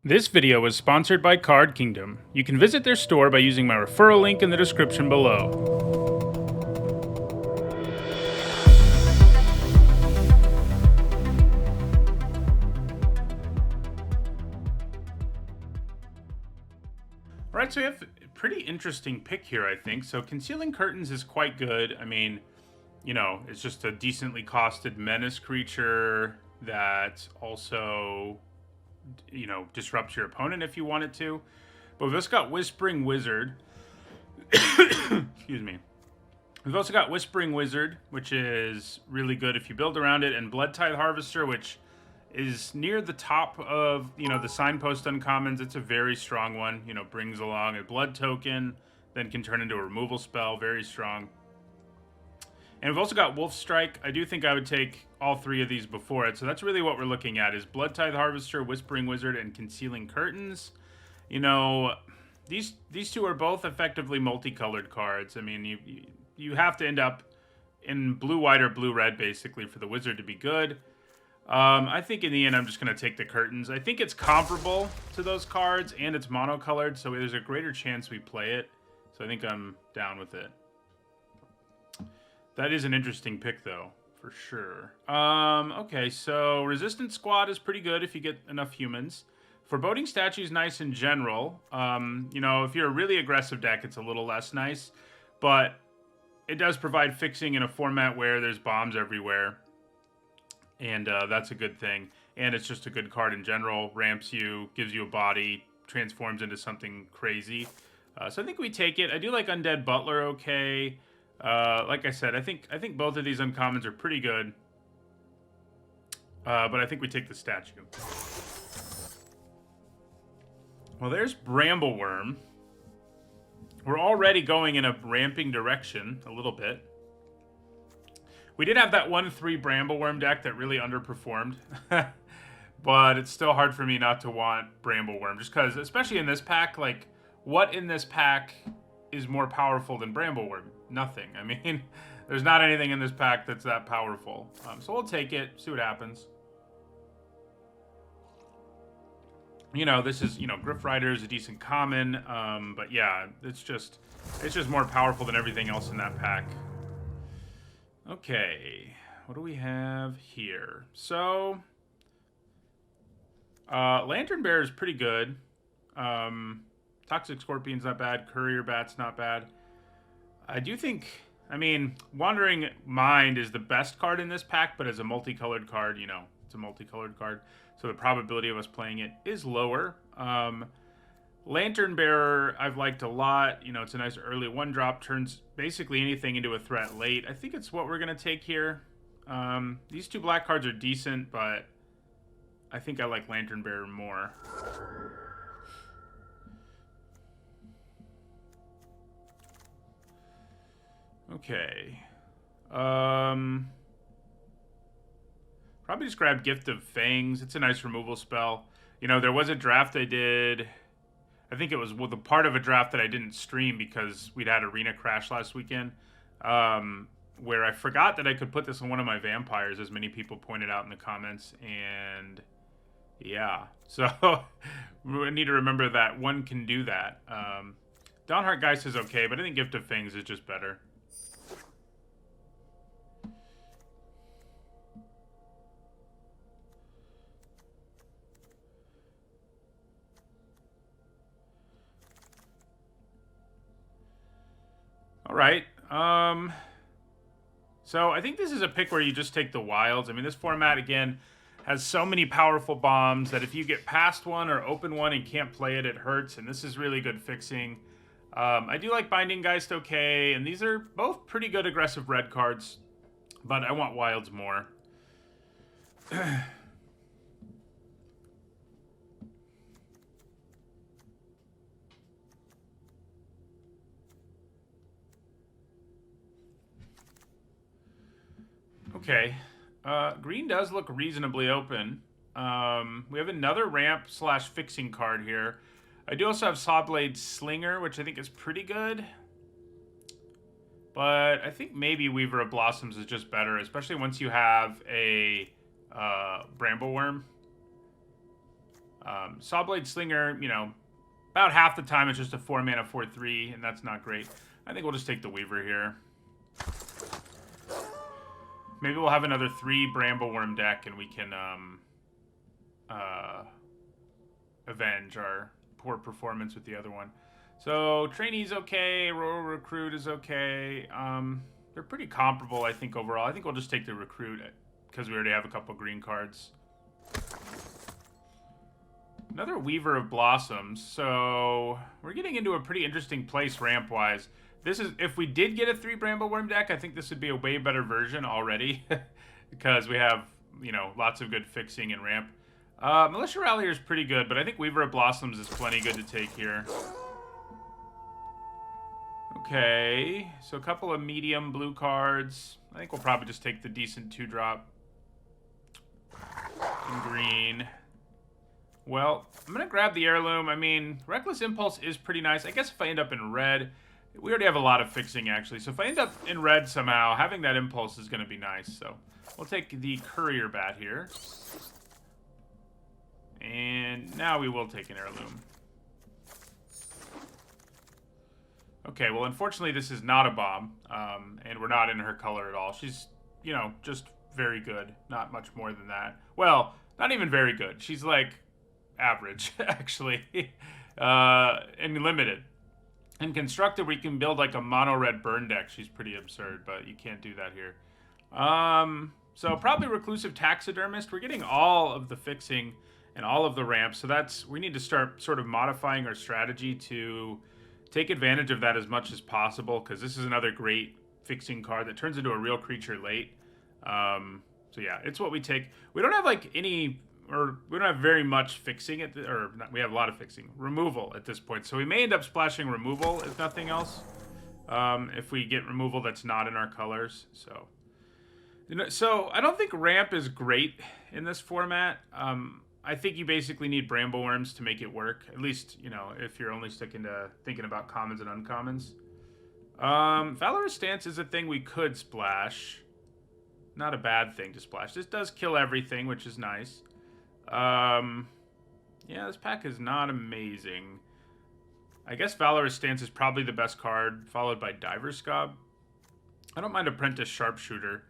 This video was sponsored by Card Kingdom. You can visit their store by using my referral link in the description below. Alright, so we have a pretty interesting pick here, I think. So Concealing Curtains is quite good. I mean, you know, it's just a decently costed menace creature that also, you know, disrupts your opponent if you want it to. But we've also got Whispering Wizard. Excuse me. We've also got Whispering Wizard, which is really good if you build around it, and Blood Tithe Harvester, which is near the top of, you know, the signpost uncommons. It's a very strong one. You know, brings along a blood token, then can turn into a removal spell. Very strong. And we've also got Wolf Strike. I do think I would take all three of these before it. So that's really what we're looking at is Blood Tithe Harvester, Whispering Wizard, and Concealing Curtains. You know, these two are both effectively multicolored cards. I mean, you have to end up in blue-white or blue-red, basically, for the Wizard to be good. I think in the end, I'm just going to take the Curtains. I think it's comparable to those cards, and it's monocolored, so there's a greater chance we play it. So I think I'm down with it. That is an interesting pick, though, for sure. Okay, so Resistance Squad is pretty good if you get enough humans. Foreboding Statue is nice in general. You know, if you're a really aggressive deck, it's a little less nice. But it does provide fixing in a format where there's bombs everywhere. And that's a good thing. And it's just a good card in general. Ramps you, gives you a body, transforms into something crazy. So I think we take it. I do like Undead Butler okay. Like I said, I think both of these uncommons are pretty good. But I think we take the statue. Well, there's Brambleworm. We're already going in a ramping direction a little bit. We did have that 1-3 Brambleworm deck that really underperformed. But it's still hard for me not to want Brambleworm. Just because, especially in this pack, like, what in this pack is more powerful than Brambleworm? Nothing. I mean, there's not anything in this pack that's that powerful. So we'll take it, see what happens. You know, this is, you know, Griff Rider is a decent common. But yeah, it's just more powerful than everything else in that pack. Okay, what do we have here? So, Lantern Bear is pretty good. Toxic Scorpion's not bad. Courier Bat's not bad. I do think, I mean, Wandering Mind is the best card in this pack, but as a multicolored card, you know, it's a multicolored card. So the probability of us playing it is lower. Lantern Bearer I've liked a lot. You know, it's a nice early 1-drop. Turns basically anything into a threat late. I think it's what we're going to take here. These two black cards are decent, but I think I like Lantern Bearer more. Okay. Probably just grab Gift of Fangs. It's a nice removal spell. You know, there was a draft I did. I think it was the part of a draft that I didn't stream because we'd had Arena Crash last weekend, where I forgot that I could put this on one of my vampires, as many people pointed out in the comments, and yeah, so we need to remember that one can do that. Dawnheart Geist is okay, but I think Gift of Fangs is just better. All right. So I think this is a pick where you just take the wilds. I mean, this format, again, has so many powerful bombs that if you get past one or open one and can't play it, it hurts. And this is really good fixing. I do like Binding Geist okay. And these are both pretty good aggressive red cards. But I want wilds more. Okay. Green does look reasonably open. We have another ramp / fixing card here. I do also have Sawblade Slinger, which I think is pretty good. But I think maybe Weaver of Blossoms is just better, especially once you have a Brambleworm. Sawblade Slinger, you know, about half the time it's just a 4-mana 4/3, and that's not great. I think we'll just take the Weaver here. Maybe we'll have another 3 Brambleworm deck, and we can avenge our poor performance with the other one. So Trainee's okay, Royal Recruit is okay. They're pretty comparable, I think, overall. I think we'll just take the Recruit because we already have a couple green cards. Another Weaver of Blossoms. So we're getting into a pretty interesting place ramp-wise. This is, if we did get a 3 Brambleworm deck, I think this would be a way better version already. Because we have, you know, lots of good fixing and ramp. Militia Rallier is pretty good, but I think Weaver of Blossoms is plenty good to take here. Okay, so a couple of medium blue cards. I think we'll probably just take the decent 2-drop. In green. Well, I'm going to grab the Heirloom. I mean, Reckless Impulse is pretty nice. I guess if I end up in red, we already have a lot of fixing, actually. So if I end up in red somehow, having that Impulse is going to be nice. So we'll take the Courier Bat here. And now we will take an Heirloom. Okay, well, unfortunately, this is not a bomb. And we're not in her color at all. She's, you know, just very good. Not much more than that. Well, not even very good. She's like average, actually. And limited. In Constructed, we can build like a mono-red burn deck. She's pretty absurd, but you can't do that here. So probably Reclusive Taxidermist. We're getting all of the fixing and all of the ramps. So that's, we need to start sort of modifying our strategy to take advantage of that as much as possible, because this is another great fixing card that turns into a real creature late. So yeah, it's what we take. We don't have like any, or we don't have very much fixing at or not, we have a lot of fixing. Removal at this point. So we may end up splashing removal if nothing else. If we get removal that's not in our colors. So, you know, so I don't think ramp is great in this format. I think you basically need Brambleworms to make it work. At least, you know, if you're only sticking to thinking about commons and uncommons. Valorous Stance is a thing we could splash. Not a bad thing to splash. This does kill everything, which is nice. Yeah, this pack is not amazing. I guess Valorous Stance is probably the best card, followed by Diver's Scob. I don't mind Apprentice Sharpshooter.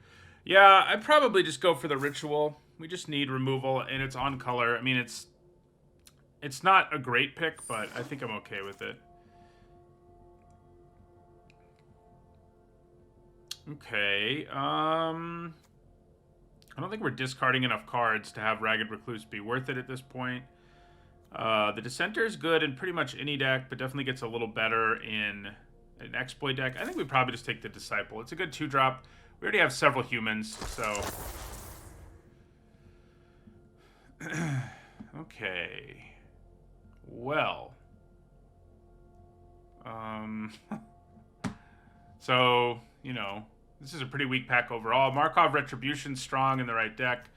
Yeah, I'd probably just go for the Ritual. We just need removal, and it's on color. I mean, it's not a great pick, but I think I'm okay with it. Okay, I don't think we're discarding enough cards to have Ragged Recluse be worth it at this point. The Dissenter is good in pretty much any deck, but definitely gets a little better in an Exploit deck. I think we probably just take the Disciple. It's a good 2-drop. We already have several humans, so... Okay. Well. So, you know, this is a pretty weak pack overall. Markov Retribution's strong in the right deck.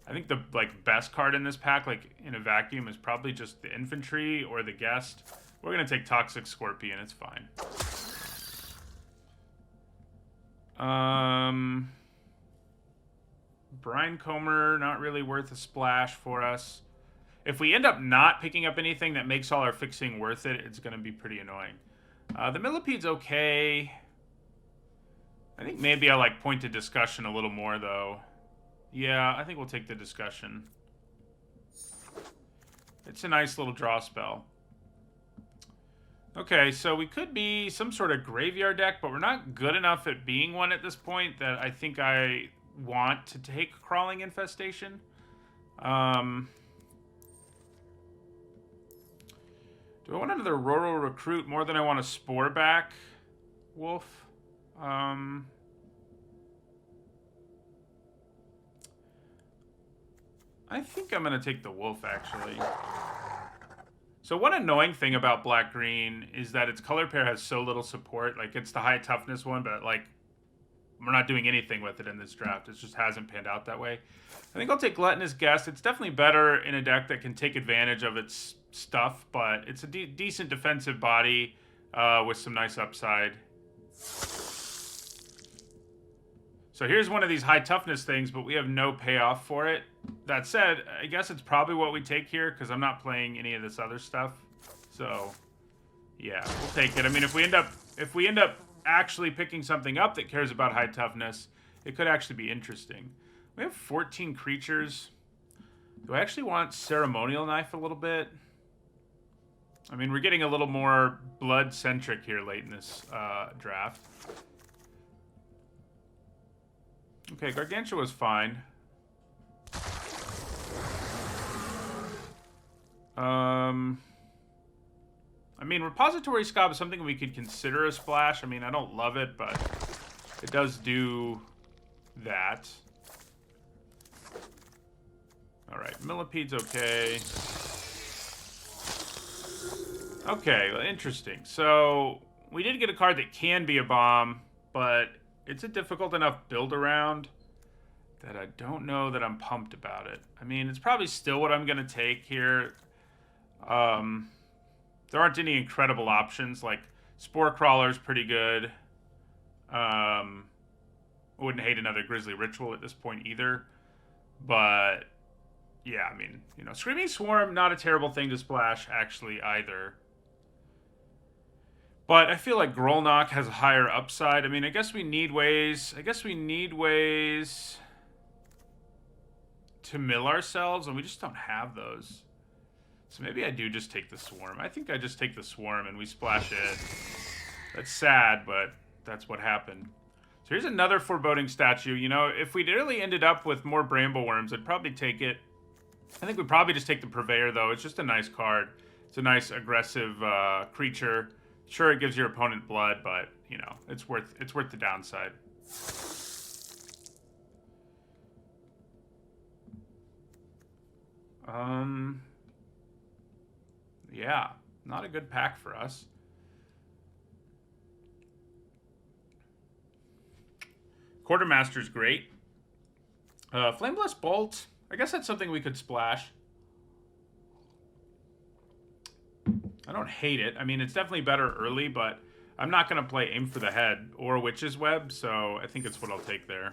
I think the best card in this pack, like in a vacuum, is probably just the Infantry or the Guest. We're gonna take Toxic Scorpion. It's fine. Brinecomber, not really worth a splash for us. If we end up not picking up anything that makes all our fixing worth it, it's gonna be pretty annoying. The Millipede's okay. I think maybe I like Point of Discussion a little more, though. Yeah, I think we'll take the Discussion. It's a nice little draw spell. Okay, so we could be some sort of graveyard deck, but we're not good enough at being one at this point that I think I want to take Crawling Infestation. Do I want another Rural Recruit more than I want a Sporeback Wolf? I think I'm going to take the Wolf, actually. So one annoying thing about Black-Green is that its color pair has so little support. Like, it's the high toughness one, but, like, we're not doing anything with it in this draft. It just hasn't panned out that way. I think I'll take Gluttonous Guest. It's definitely better in a deck that can take advantage of its stuff, but it's a decent defensive body with some nice upside. So here's one of these high toughness things, but we have no payoff for it. That said, I guess it's probably what we take here, because I'm not playing any of this other stuff. So, yeah, we'll take it. I mean, if we end up actually picking something up that cares about high toughness, it could actually be interesting. We have 14 creatures. Do I actually want Ceremonial Knife a little bit? I mean, we're getting a little more blood-centric here late in this draft. Okay, Gargantua was fine. I mean, Repository Scob is something we could consider a splash. I mean, I don't love it, but it does do that. Alright, Millipede's okay. Okay, well, interesting. So, we did get a card that can be a bomb, but it's a difficult enough build around that I don't know that I'm pumped about it. I mean, it's probably still what I'm going to take here. There aren't any incredible options. Like, Spore Crawler's pretty good. I wouldn't hate another Grizzly Ritual at this point either. But, yeah, I mean, you know, Screaming Swarm, not a terrible thing to splash, actually, either. But I feel like Grolnok has a higher upside. I mean, I guess we need ways to mill ourselves, and we just don't have those. So maybe I do just take the Swarm. I think I just take the Swarm and we splash it. That's sad, but that's what happened. So here's another Foreboding Statue. You know, if we'd really ended up with more Brambleworms, I'd probably take it. I think we'd probably just take the Purveyor, though. It's just a nice card. It's a nice, aggressive creature. Sure, it gives your opponent blood, but, you know, it's worth the downside. Yeah, not a good pack for us. Quartermaster's great. Flameless Bolt, I guess that's something we could splash. I don't hate it. I mean, it's definitely better early, but I'm not going to play Aim for the Head or Witch's Web, so I think it's what I'll take there.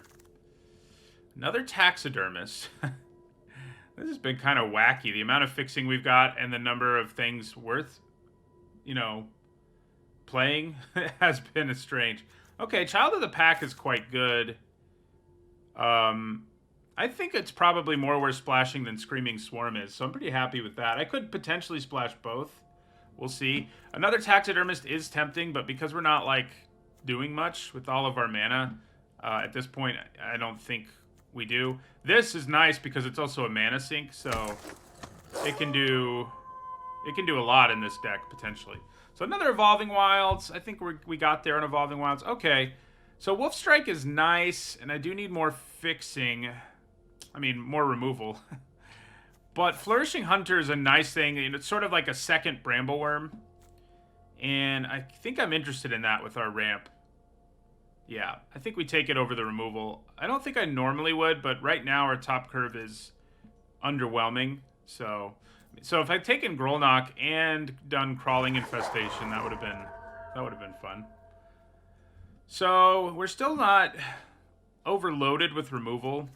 Another Taxidermist. This has been kind of wacky. The amount of fixing we've got and the number of things worth, you know, playing has been strange. Okay, Child of the Pack is quite good. I think it's probably more worth splashing than Screaming Swarm is, so I'm pretty happy with that. I could potentially splash both. We'll see. Another Taxidermist is tempting, but because we're not, like, doing much with all of our mana, at this point, I don't think we do. This is nice because it's also a mana sink, so it can do a lot in this deck, potentially. So another Evolving Wilds. I think we got there on Evolving Wilds. Okay, so Wolf Strike is nice, and I do need more fixing. I mean, more removal. But Flourishing Hunter is a nice thing. It's sort of like a second Brambleworm. And I think I'm interested in that with our ramp. Yeah, I think we take it over the removal. I don't think I normally would, but right now our top curve is underwhelming. So if I'd taken Grolnok and done Crawling Infestation, that would have been fun. So we're still not overloaded with removal.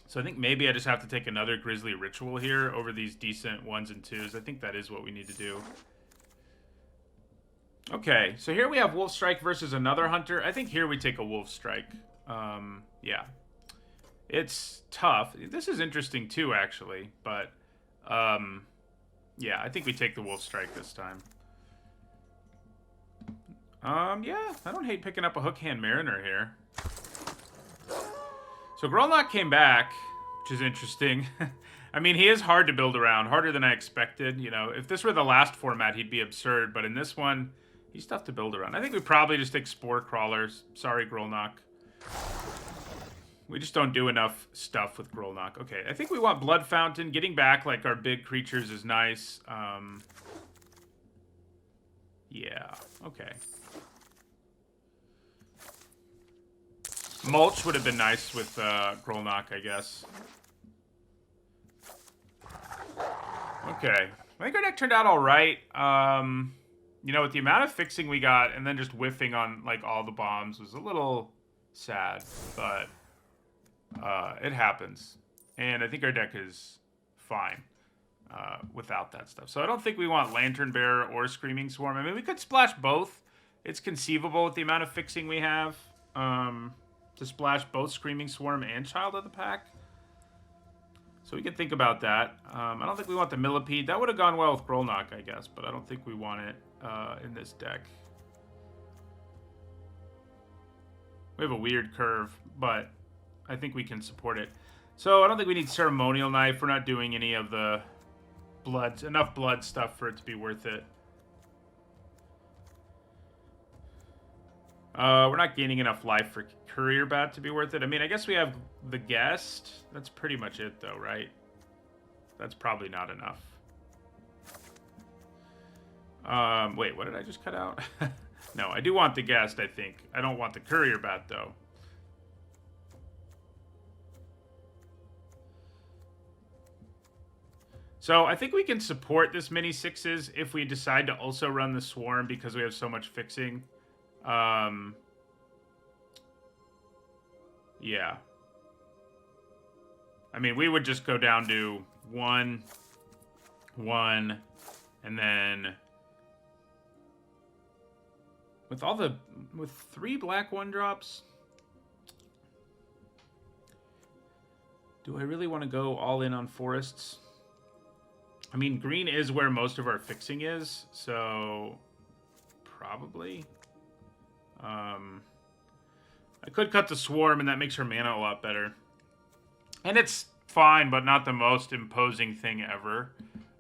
So I think maybe I just have to take another Grizzly Ritual here over these decent 1s and 2s. I think that is what we need to do. Okay, so here we have Wolf Strike versus another Hunter. I think here we take a Wolf Strike. Yeah. It's tough. This is interesting too, actually. But, yeah, I think we take the Wolf Strike this time. Yeah, I don't hate picking up a Hookhand Mariner here. So Grolnok came back, which is interesting. I mean, he is hard to build around, harder than I expected. You know, if this were the last format, he'd be absurd. But in this one, he's tough to build around. I think we probably just take Spore Crawlers. Sorry, Grolnok. We just don't do enough stuff with Grolnok. Okay, I think we want Blood Fountain. Getting back, like, our big creatures is nice. Yeah, okay. Mulch would have been nice with Grolnok, I guess. Okay. I think our deck turned out all right. You know, with the amount of fixing we got and then just whiffing on, like, all the bombs was a little sad, but it happens. And I think our deck is fine without that stuff. So I don't think we want Lantern Bearer or Screaming Swarm. I mean, we could splash both. It's conceivable with the amount of fixing we have to splash both Screaming Swarm and Child of the Pack. So we could think about that. I don't think we want the Millipede. That would have gone well with Grolnok, I guess, but I don't think we want it in this deck. We have a weird curve, but I think we can support it. So I don't think we need Ceremonial Knife. We're not doing any of the enough blood stuff for it to be worth it. We're not gaining enough life for Courier Bat to be worth it. I mean, I guess we have the Guest. That's pretty much it, though, right? That's probably not enough. Wait, what did I just cut out? No, I do want the Guest, I think. I don't want the Courier Bat, though. So I think we can support this mini sixes if we decide to also run the Swarm because we have so much fixing. Yeah. I mean, we would just go down to 1, 1, and then with 3 black 1-drops. Do I really want to go all in on forests? I mean, green is where most of our fixing is, so probably. I could cut the Swarm, and that makes her mana a lot better. And it's fine, but not the most imposing thing ever.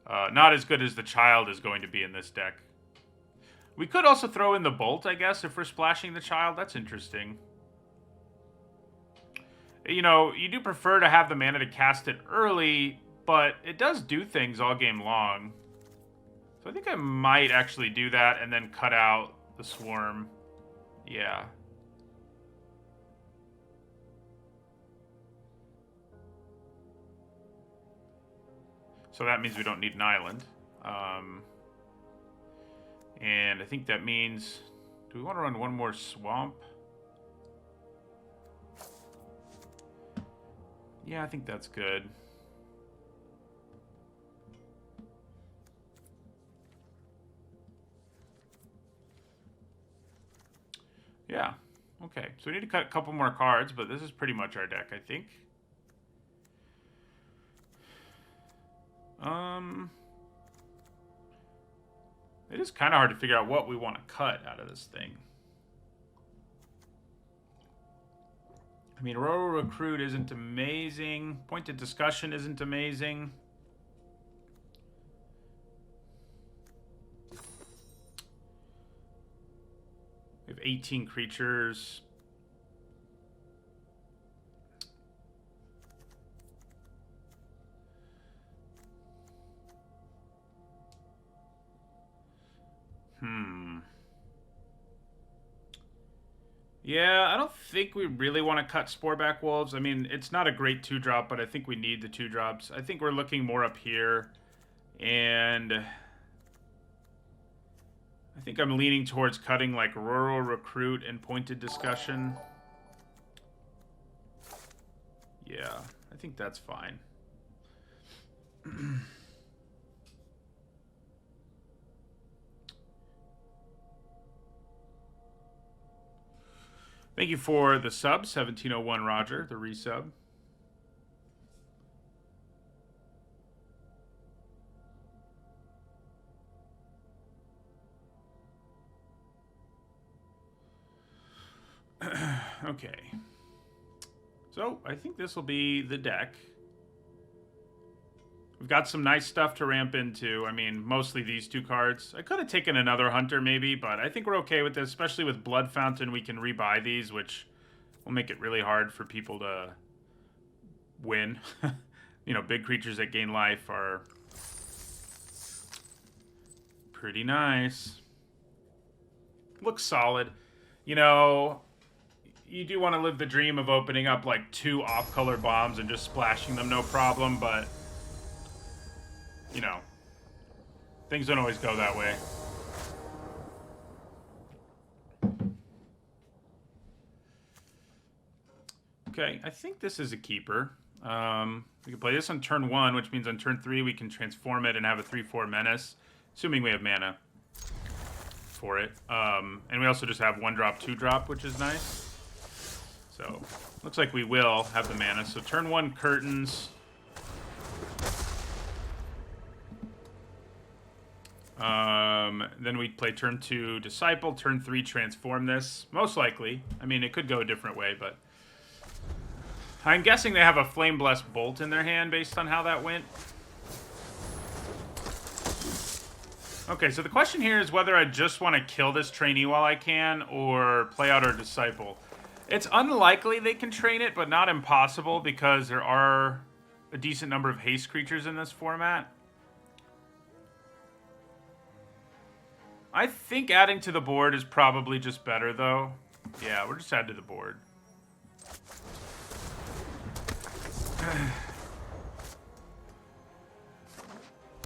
Not as good as the Child is going to be in this deck. We could also throw in the Bolt, I guess, if we're splashing the Child. That's interesting. You know, you do prefer to have the mana to cast it early, but it does do things all game long. So I think I might actually do that and then cut out the Swarm. Yeah. So that means we don't need an island. And I think that means... Do we want to run one more Swamp? Yeah, I think that's good. Yeah. Okay. So we need to cut a couple more cards, but this is pretty much our deck, I think. It is kind of hard to figure out what we want to cut out of this thing. I mean, Rural Recruit isn't amazing. Pointed Discussion isn't amazing. We have 18 creatures. Yeah, I don't think we really want to cut Sporeback Wolves. I mean, it's not a great 2-drop, but I think we need the 2-drops. I think we're looking more up here. And I think I'm leaning towards cutting like Rural Recruit and Pointed Discussion. Yeah, I think that's fine. Thank you for the sub, 1701 Roger, the resub. Okay. So, I think this will be the deck. We've got some nice stuff to ramp into. I mean, mostly these 2 cards. I could have taken another Hunter maybe, but I think we're okay with this. Especially with Blood Fountain, we can rebuy these, which will make it really hard for people to win. You know, big creatures that gain life are pretty nice. Looks solid. You know, you do want to live the dream of opening up like 2 off-color bombs and just splashing them, no problem, but... You know, things don't always go that way. Okay, I think this is a keeper. We can play this on turn 1, which means on turn 3 we can transform it and have a 3/4 menace, assuming we have mana for it. And we also just have 1-drop, 2-drop, which is nice. So, looks like we will have the mana. So turn 1 curtains. Then we play turn 2 Disciple, turn 3 transform this. Most likely. I mean, it could go a different way, but... I'm guessing they have a Flame Blessed Bolt in their hand based on how that went. Okay, so the question here is whether I just want to kill this trainee while I can, or play out our Disciple. It's unlikely they can train it, but not impossible, because there are a decent number of haste creatures in this format. I think adding to the board is probably just better, though. Yeah, we'll just add to the board.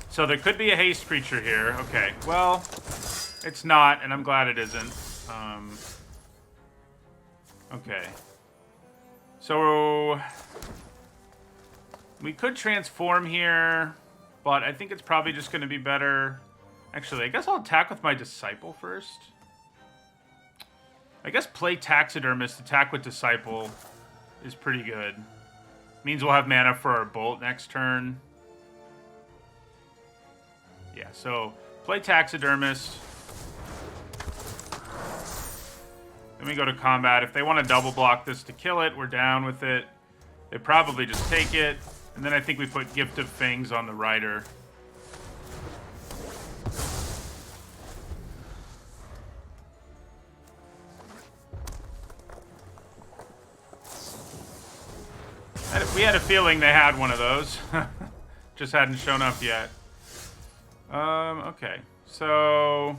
So there could be a haste creature here. Okay, well, it's not, and I'm glad it isn't. Okay. So we could transform here, but I think it's probably just going to be better. Actually, I guess I'll attack with my Disciple first. I guess play Taxidermist, attack with Disciple is pretty good. Means we'll have mana for our Bolt next turn. Yeah, so play Taxidermist. Then we go to combat. If they want to double block this to kill it, we're down with it. They probably just take it. And then I think we put Gift of Fangs on the Rider. We had a feeling they had one of those. Just hadn't shown up yet. Okay. So...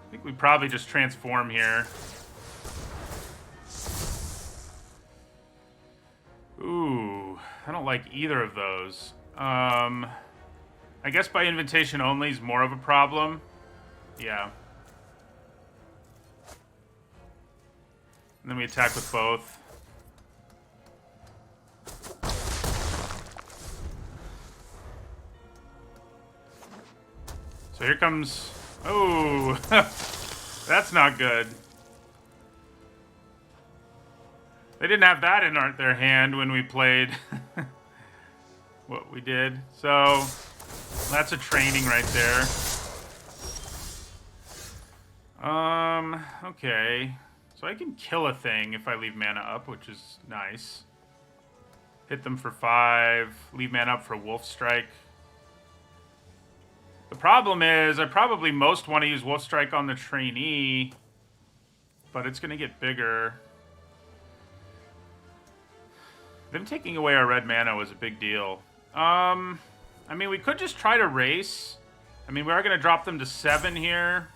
I think we probably just transform here. Ooh. I don't like either of those. I guess by invitation only is more of a problem. Yeah. And then we attack with both. So here comes... Oh! That's not good. They didn't have that in their hand when we played what we did. So, that's a training right there. Okay. So I can kill a thing if I leave mana up, which is nice. Hit them for 5. Leave mana up for Wolf Strike. The problem is, I probably most want to use Wolf Strike on the trainee, but it's going to get bigger. Them taking away our red mana was a big deal. I mean, we could just try to race. I mean, we are going to drop them to 7 here.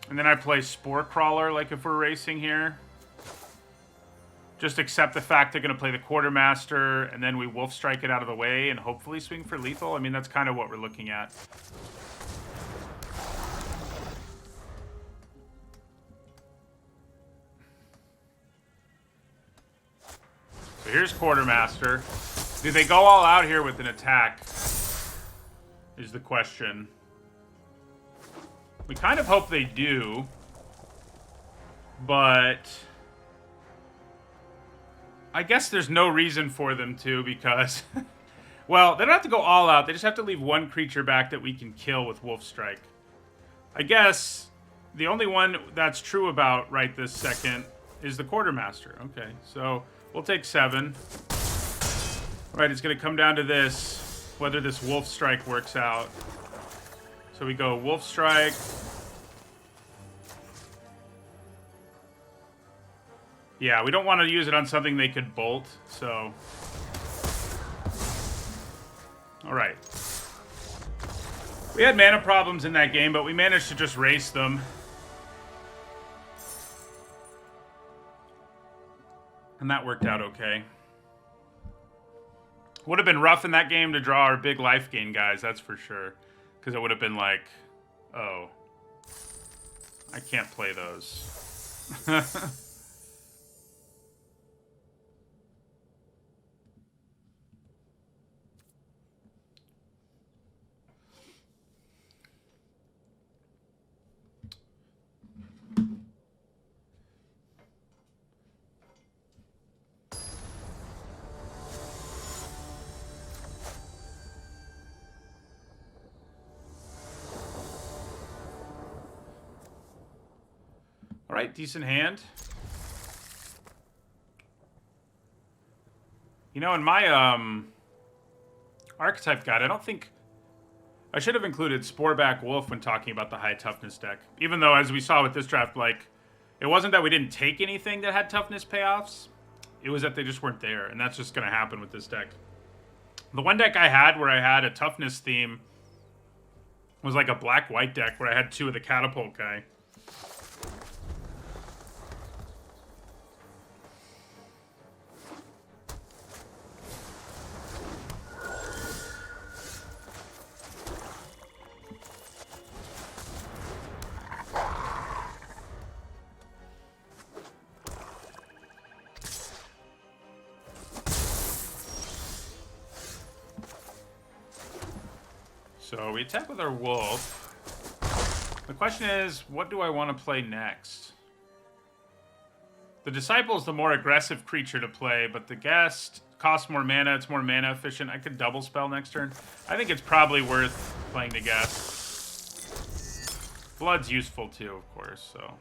And then I play Spore Crawler, like if we're racing here. Just accept the fact they're going to play the Quartermaster, and then we Wolf Strike it out of the way, and hopefully swing for lethal. I mean, that's kind of what we're looking at. So here's Quartermaster. Do they go all out here with an attack? Is the question. We kind of hope they do, but I guess there's no reason for them to, because, well, they don't have to go all out. They just have to leave one creature back that we can kill with Wolf Strike. I guess the only one that's true about right this second is the Quartermaster. Okay, so we'll take 7. All right, it's going to come down to this, whether this Wolf Strike works out. So we go Wolf Strike. Yeah, we don't want to use it on something they could bolt, so... Alright. We had mana problems in that game, but we managed to just race them. And that worked out okay. Would have been rough in that game to draw our big life gain guys, that's for sure. Because it would have been like, oh, I can't play those. All right, decent hand. You know, in my archetype guide, I don't think I should have included Sporeback Wolf when talking about the high toughness deck. Even though, as we saw with this draft, like, it wasn't that we didn't take anything that had toughness payoffs. It was that they just weren't there, and that's just going to happen with this deck. The one deck I had where I had a toughness theme was like a black-white deck where I had 2 of the catapult guy. So we attack with our wolf. The question is, what do I want to play next? The Disciple is the more aggressive creature to play, but the Guest costs more mana. It's more mana efficient. I could double spell next turn. I think it's probably worth playing the Guest. Blood's useful too, of course, so...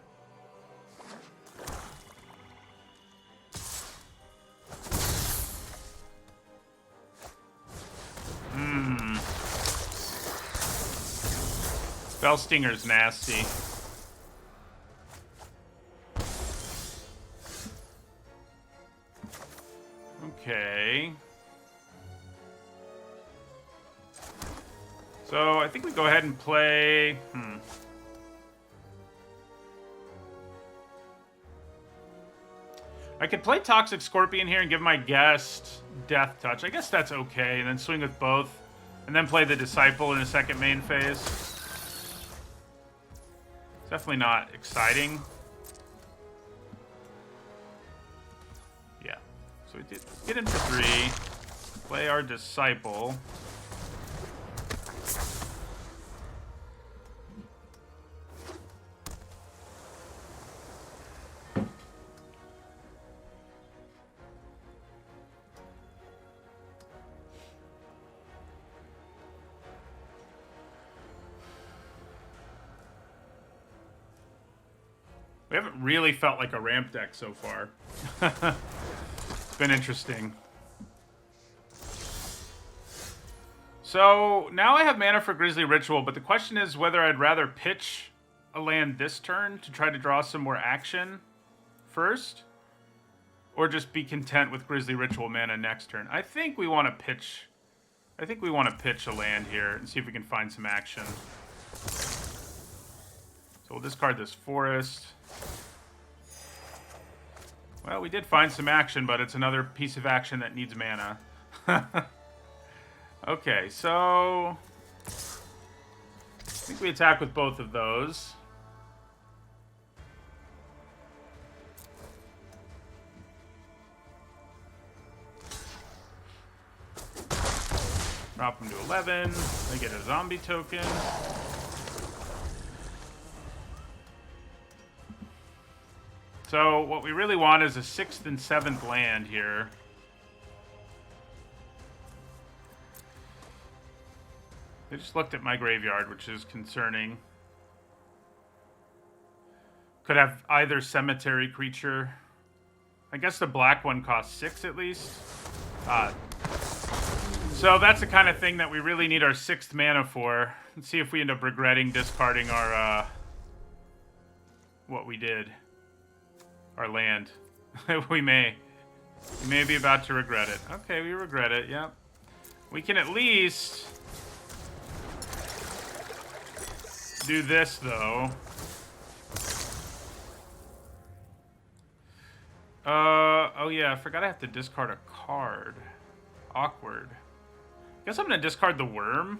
Spell Stinger's nasty. Okay. So I think we go ahead and play... I could play Toxic Scorpion here and give my Guest Death Touch. I guess that's okay. And then swing with both. And then play the Disciple in the second main phase. It's definitely not exciting. Yeah. So we did get in for 3. Play our Disciple. We haven't really felt like a ramp deck so far. It's been interesting. So now I have mana for Grisly Ritual, but the question is whether I'd rather pitch a land this turn to try to draw some more action first, or just be content with Grisly Ritual mana next turn. I think we want to pitch. I think we want to pitch a land here and see if we can find some action. So we'll discard this forest. Well, we did find some action, but it's another piece of action that needs mana. Okay, so... I think we attack with both of those. Drop them to 11. They get a zombie token. So what we really want is a 6th and 7th land here. They just looked at my graveyard, which is concerning. Could have either cemetery creature. I guess the black one costs 6 at least. So that's the kind of thing that we really need our 6th mana for. Let's see if we end up regretting discarding our, what we did. Our land. We may be about to regret it. Okay, we regret it, yep. We can at least do this, though. Oh yeah, I forgot I have to discard a card. awkward. Guess I'm going to discard the Worm.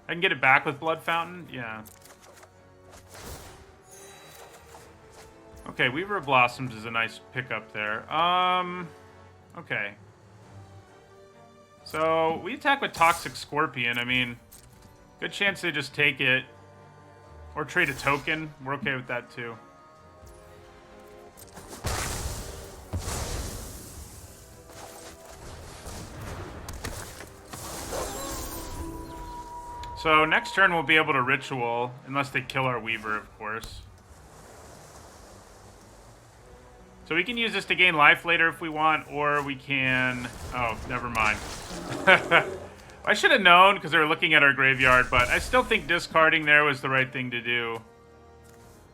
I can get it back with Blood Fountain? Yeah. Okay, Weaver of Blossoms is a nice pickup there. Okay. So, we attack with Toxic Scorpion. I mean, good chance they just take it. Or trade a token. We're okay with that, too. So, next turn we'll be able to Ritual, unless they kill our Weaver, of course. So we can use this to gain life later if we want, or we can... Oh, never mind. I should have known, because they were looking at our graveyard, but I still think discarding there was the right thing to do.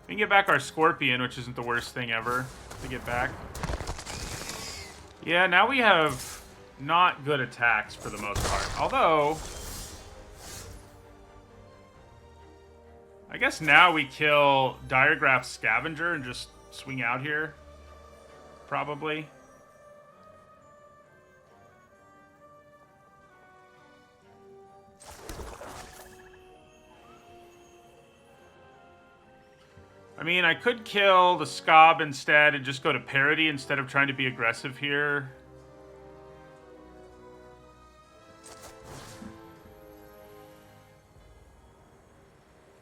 We can get back our Scorpion, which isn't the worst thing ever to get back. Yeah, now we have not good attacks for the most part. Although... I guess now we kill Diregraph Scavenger and just swing out here. Probably. I mean, I could kill the Scob instead and just go to parity instead of trying to be aggressive here.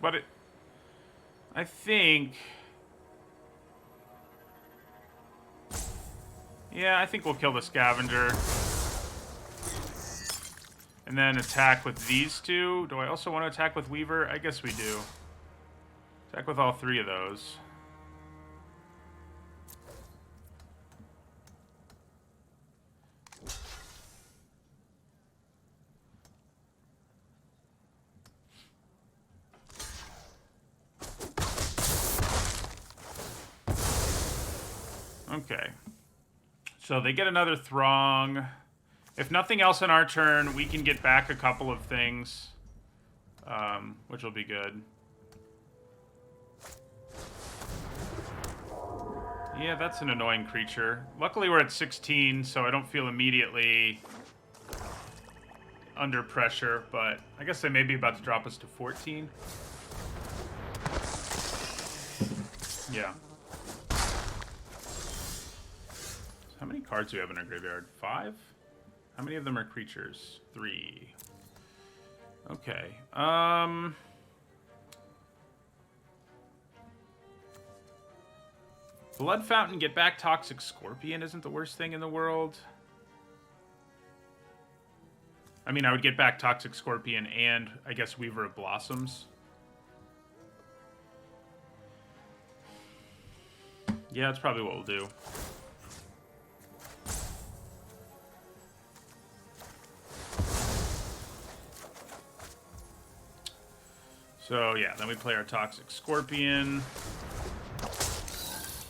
But I think... Yeah, I think we'll kill the Scavenger. And then attack with these two. Do I also want to attack with Weaver? I guess we do. Attack with all three of those. Okay. So they get another Throng. If nothing else in our turn, we can get back a couple of things, which will be good. Yeah, that's an annoying creature. Luckily, we're at 16, so I don't feel immediately under pressure, but I guess they may be about to drop us to 14. Yeah. How many cards do we have in our graveyard? 5? How many of them are creatures? 3. Okay. Blood Fountain, get back Toxic Scorpion isn't the worst thing in the world. I mean, I would get back Toxic Scorpion and, I guess, Weaver of Blossoms. Yeah, that's probably what we'll do. So, yeah, then we play our Toxic Scorpion.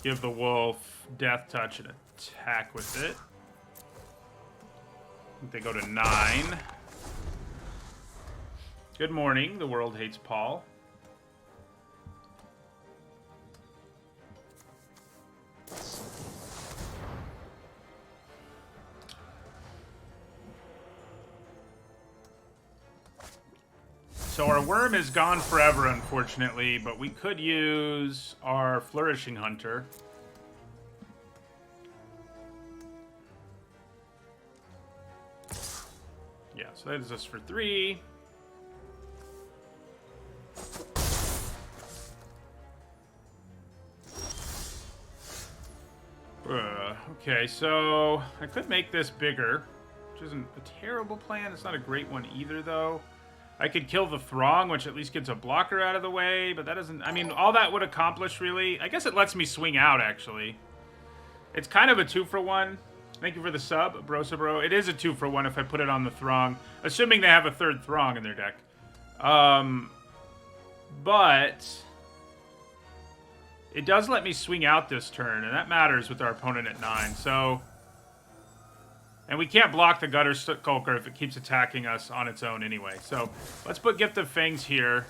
Give the Wolf Death Touch and attack with it. I think they go to 9. Good morning. The world hates Paul. So our Worm is gone forever, unfortunately, but we could use our Flourishing Hunter. Yeah, so that is us for 3. Okay, so I could make this bigger, which isn't a terrible plan. It's not a great one either, though. I could kill the Throng, which at least gets a blocker out of the way, but that doesn't... I mean, all that would accomplish, really... I guess it lets me swing out, actually. It's kind of a 2-for-1. Thank you for the sub, Brosabro. It is a 2-for-1 if I put it on the Throng, assuming they have a 3rd Throng in their deck. But... it does let me swing out this turn, and that matters with our opponent at 9, so... And we can't block the Gutter Skulker if it keeps attacking us on its own anyway. So let's put Gift of Fangs here.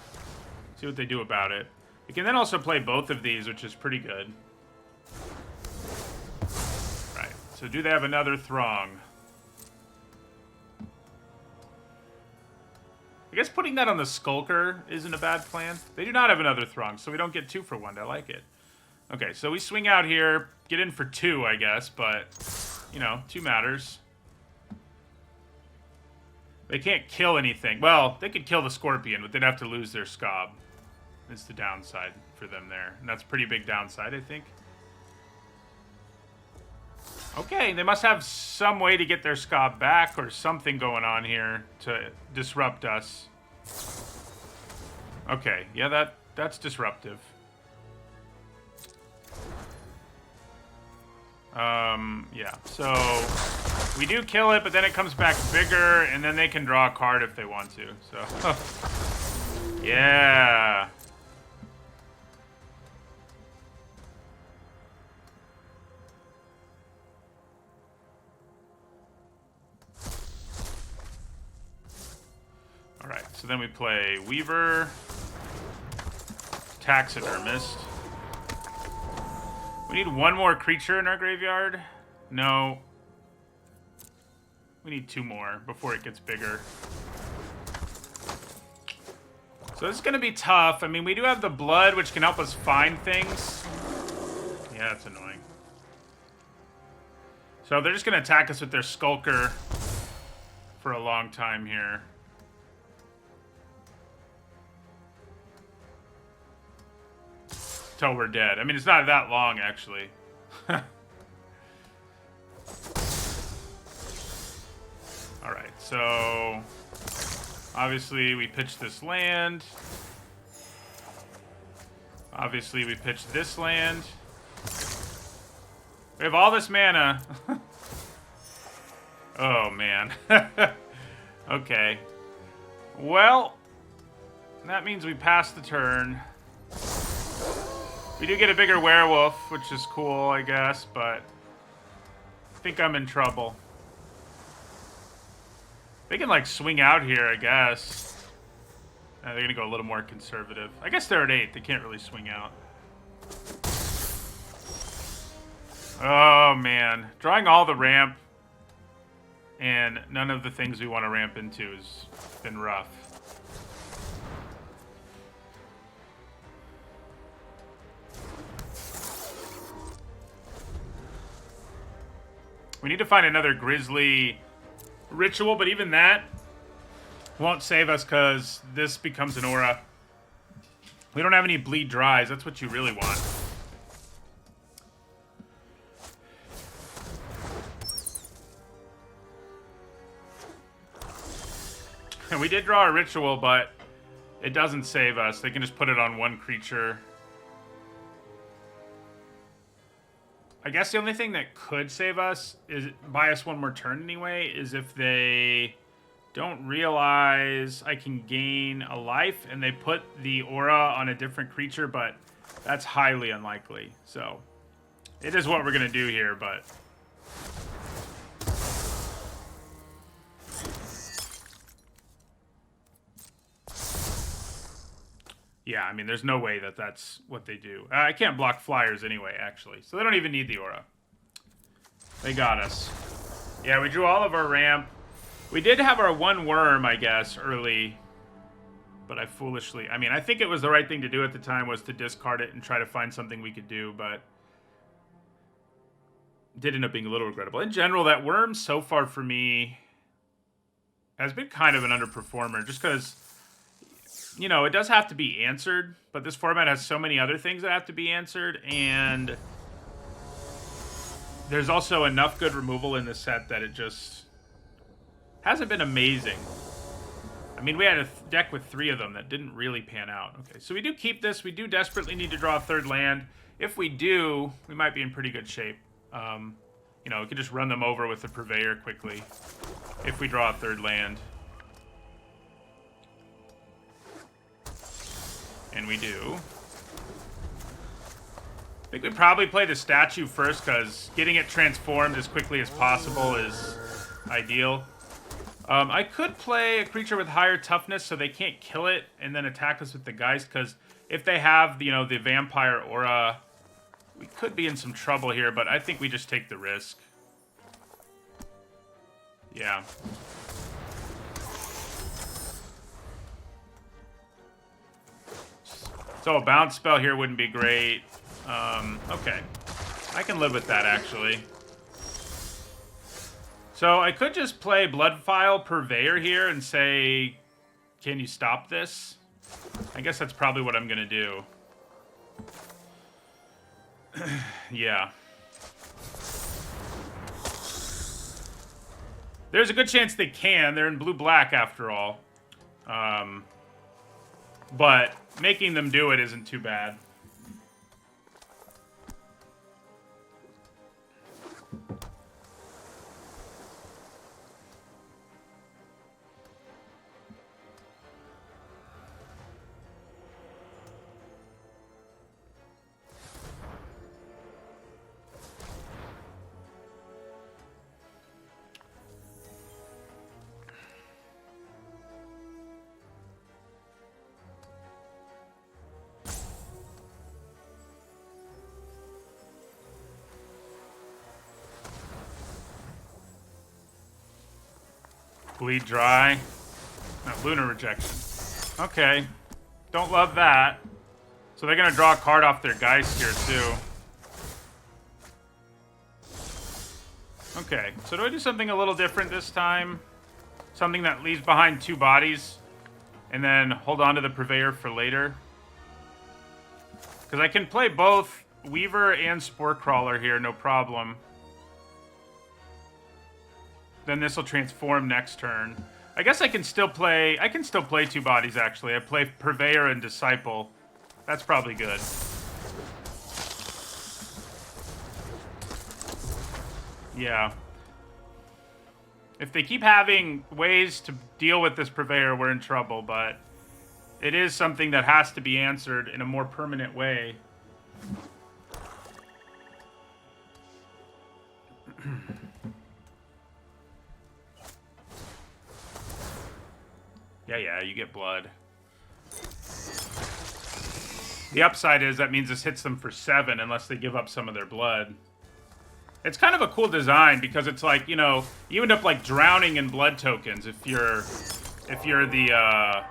See what they do about it. We can then also play both of these, which is pretty good. Right. So do they have another Throng? I guess putting that on the Skulker isn't a bad plan. They do not have another Throng, so we don't get 2 for 1. I like it. Okay, so we swing out here, get in for 2, I guess, but, you know, 2 matters. They can't kill anything. Well, they could kill the Scorpion, but they'd have to lose their Scob. That's the downside for them there. And that's a pretty big downside, I think. Okay, they must have some way to get their Scob back or something going on here to disrupt us. Okay, yeah, that's disruptive. Yeah, so we do kill it, but then it comes back bigger, and then they can draw a card if they want to, so. Yeah. Alright, so then we play Weaver, Taxidermist. We need 1 more creature in our graveyard. No. We need 2 more before it gets bigger. So this is going to be tough. I mean, we do have the blood, which can help us find things. Yeah, that's annoying. So they're just going to attack us with their Skulker for a long time here. Till we're dead. I mean, it's not that long, actually. Alright, so... obviously, we pitch this land. Obviously, we pitch this land. We have all this mana. Oh, man. Okay. Well, that means we pass the turn. We do get a bigger werewolf, which is cool, I guess, but I think I'm in trouble. They can, like, swing out here, I guess. They're going to go a little more conservative. I guess they're at 8. They can't really swing out. Oh, man. Drawing all the ramp and none of the things we want to ramp into has been rough. We need to find another Grizzly Ritual, but even that won't save us because this becomes an aura. We don't have any bleed dries. That's what you really want. And we did draw a Ritual, but it doesn't save us. They can just put it on 1 creature. I guess the only thing that could save us is buy us 1 more turn anyway, is if they don't realize I can gain a life and they put the aura on a different creature, but that's highly unlikely. So it is what we're going to do here, but... yeah, I mean, there's no way that that's what they do. I can't block flyers anyway, actually. So they don't even need the aura. They got us. Yeah, we drew all of our ramp. We did have our 1 worm, I guess, early. But I foolishly... I mean, I think it was the right thing to do at the time was to discard it and try to find something we could do, but... it did end up being a little regrettable. In general, that worm so far for me has been kind of an underperformer, just because... you know, it does have to be answered, but this format has so many other things that have to be answered, and there's also enough good removal in the set that it just hasn't been amazing. I mean, we had a deck with 3 of them that didn't really pan out. Okay, so we do keep this. We do desperately need to draw a 3rd land. If we do, we might be in pretty good shape. You know, we could just run them over with the Purveyor quickly if we draw a 3rd land. And we do. I think we probably play the statue first, because getting it transformed as quickly as possible is ideal. I could play a creature with higher toughness so they can't kill it and then attack us with the Geist, because if they have, you know, the vampire aura, we could be in some trouble here, but I think we just take the risk. Yeah. So a bounce spell here wouldn't be great. Okay. I can live with that, actually. So I could just play Bloodfile Purveyor here and say, can you stop this? I guess that's probably what I'm going to do. Yeah. There's a good chance they can. They're in blue-black after all. But making them do it isn't too bad. Bleed dry. No, lunar rejection. Okay. Don't love that. So they're going to draw a card off their Geist here, too. Okay. So do I do something a little different this time? Something that leaves behind 2 bodies. And then hold on to the Purveyor for later. Because I can play both Weaver and Spore Crawler here, no problem. Then this will transform next turn. I guess I can still play 2 bodies, actually. I play Purveyor and Disciple. That's probably good. Yeah. If they keep having ways to deal with this Purveyor, we're in trouble, but it is something that has to be answered in a more permanent way. Yeah, you get blood. The upside is that means this hits them for 7 unless they give up some of their blood. It's kind of a cool design because it's like, you know, you end up like drowning in blood tokens if you're the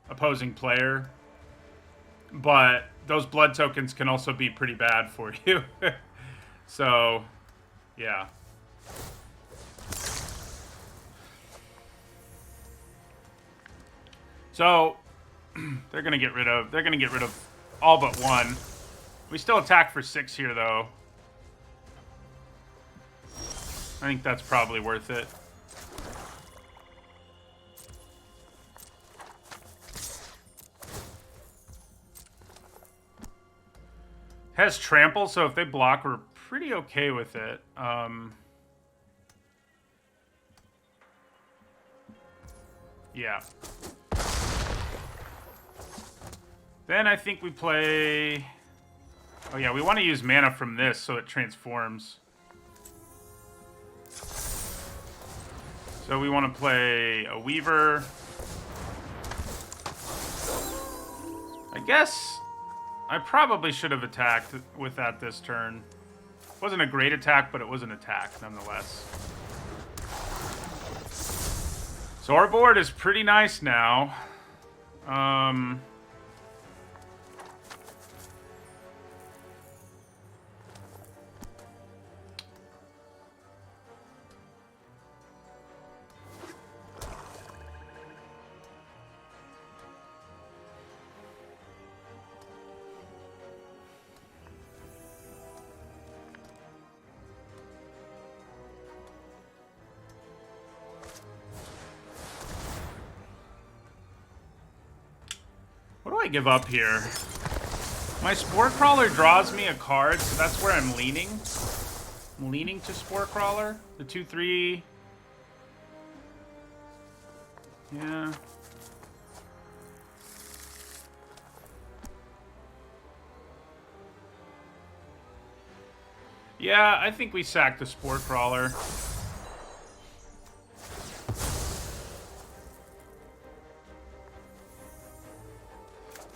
opposing player. But those blood tokens can also be pretty bad for you. So, yeah. So they're gonna get rid of all but 1. We still attack for 6 here, though. I think that's probably worth it. Has trample, so if they block, we're pretty okay with it. Yeah. Then I think we play... Oh yeah, we want to use mana from this so it transforms. So we want to play a Weaver. I guess I probably should have attacked with that this turn. It wasn't a great attack, but it was an attack nonetheless. So our board is pretty nice now. What do I give up here? My Spore Crawler draws me a card, so that's where I'm leaning. I'm leaning to Spore Crawler. The 2/3. Yeah. Yeah, I think we sack the Spore Crawler.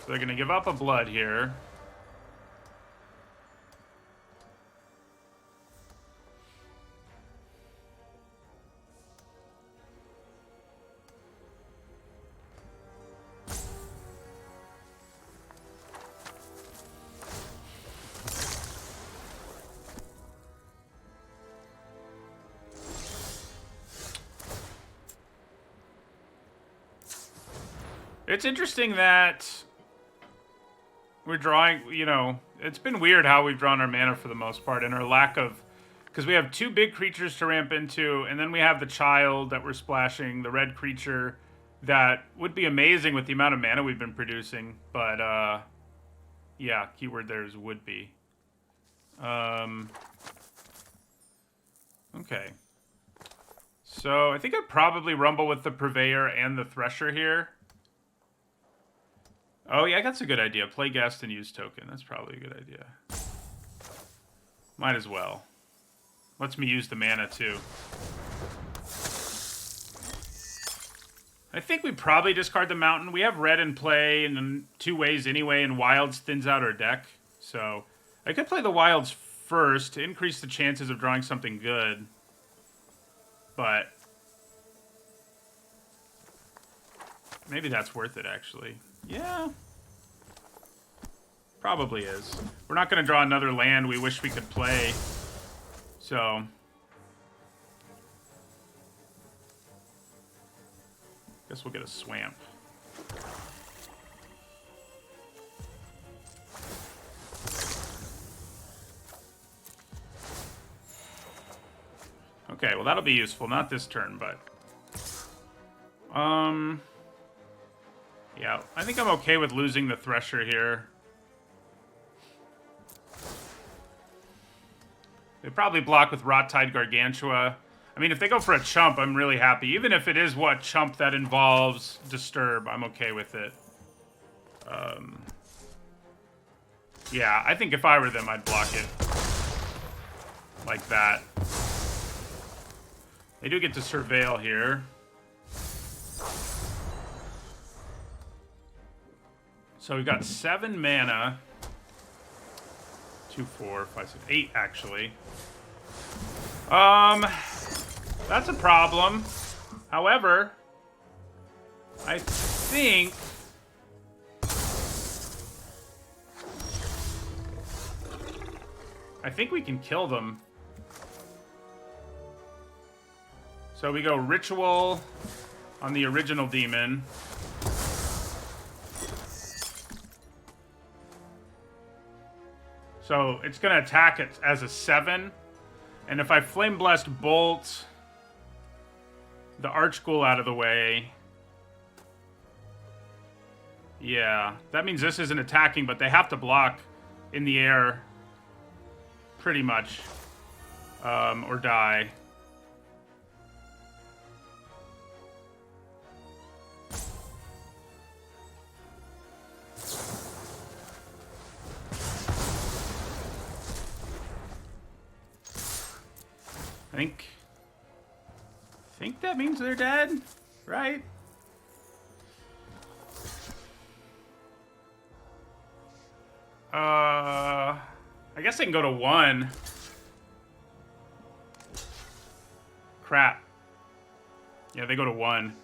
So they're going to give up a blood here. It's interesting that we're drawing, you know, it's been weird how we've drawn our mana for the most part, and our lack of, because we have 2 big creatures to ramp into, and then we have the child that we're splashing, the red creature, that would be amazing with the amount of mana we've been producing, but, yeah, keyword there is would be. Okay. So, I think I'd probably rumble with the Purveyor and the Thresher here. Oh, yeah, that's a good idea. Play guest and use token. That's probably a good idea. Might as well. Lets me use the mana, too. I think we probably discard the mountain. We have red in play in 2 ways anyway, and wilds thins out our deck. So, I could play the wilds first to increase the chances of drawing something good. But maybe that's worth it, actually. Yeah. Probably is. We're not going to draw another land we wish we could play. So guess we'll get a swamp. Okay, well that'll be useful. Not this turn, but yeah, I think I'm okay with losing the Thresher here. They probably block with Rot-Tide Gargantua. I mean, if they go for a chump, I'm really happy. Even if it is what chump that involves Disturb, I'm okay with it. Yeah, I think if I were them, I'd block it like that. They do get to Surveil here. So we've got 7 mana. 2, 4, 5, 6, 8, actually. That's a problem. However, I think we can kill them. So we go Ritual on the original demon. So it's going to attack it as a 7. And if I Flame Blessed Bolt the Archghoul out of the way... Yeah, that means this isn't attacking, but they have to block in the air pretty much. Or die. I think that means they're dead, right? I guess they can go to 1. Crap. Yeah, they go to 1. And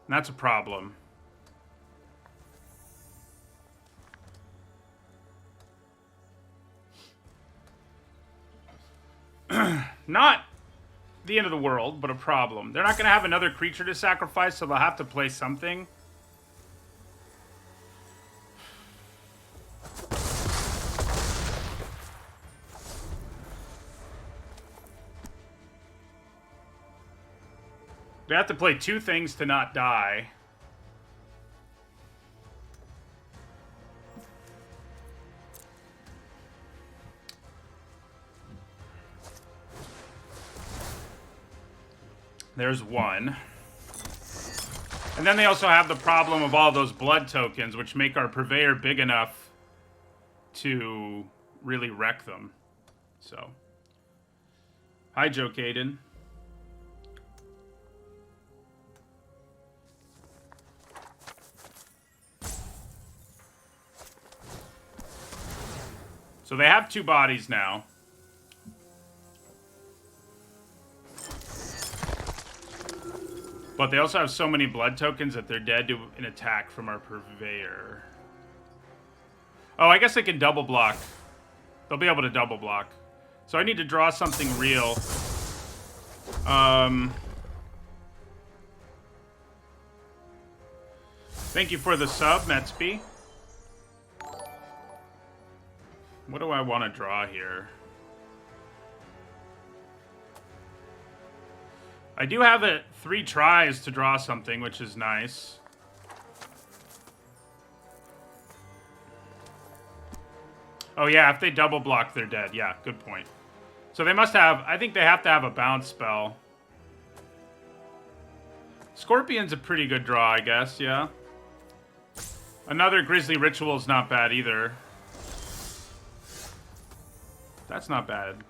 that's a problem. Not the end of the world, but a problem. They're not going to have another creature to sacrifice, so they'll have to play something. They have to play 2 things to not die. There's 1. And then they also have the problem of all those blood tokens, which make our Purveyor big enough to really wreck them. So. Hi, Joe Caden. So they have 2 bodies now. But they also have so many blood tokens that they're dead to an attack from our Purveyor. Oh, I guess they can double block. They'll be able to double block. So I need to draw something real. Thank you for the sub, Metsby. What do I want to draw here? I do have 3 tries to draw something, which is nice. Oh yeah, if they double block, they're dead. Yeah, good point. So they must have... I think they have to have a bounce spell. Scorpion's a pretty good draw, I guess, yeah. Another Grizzly Ritual's not bad either. That's not bad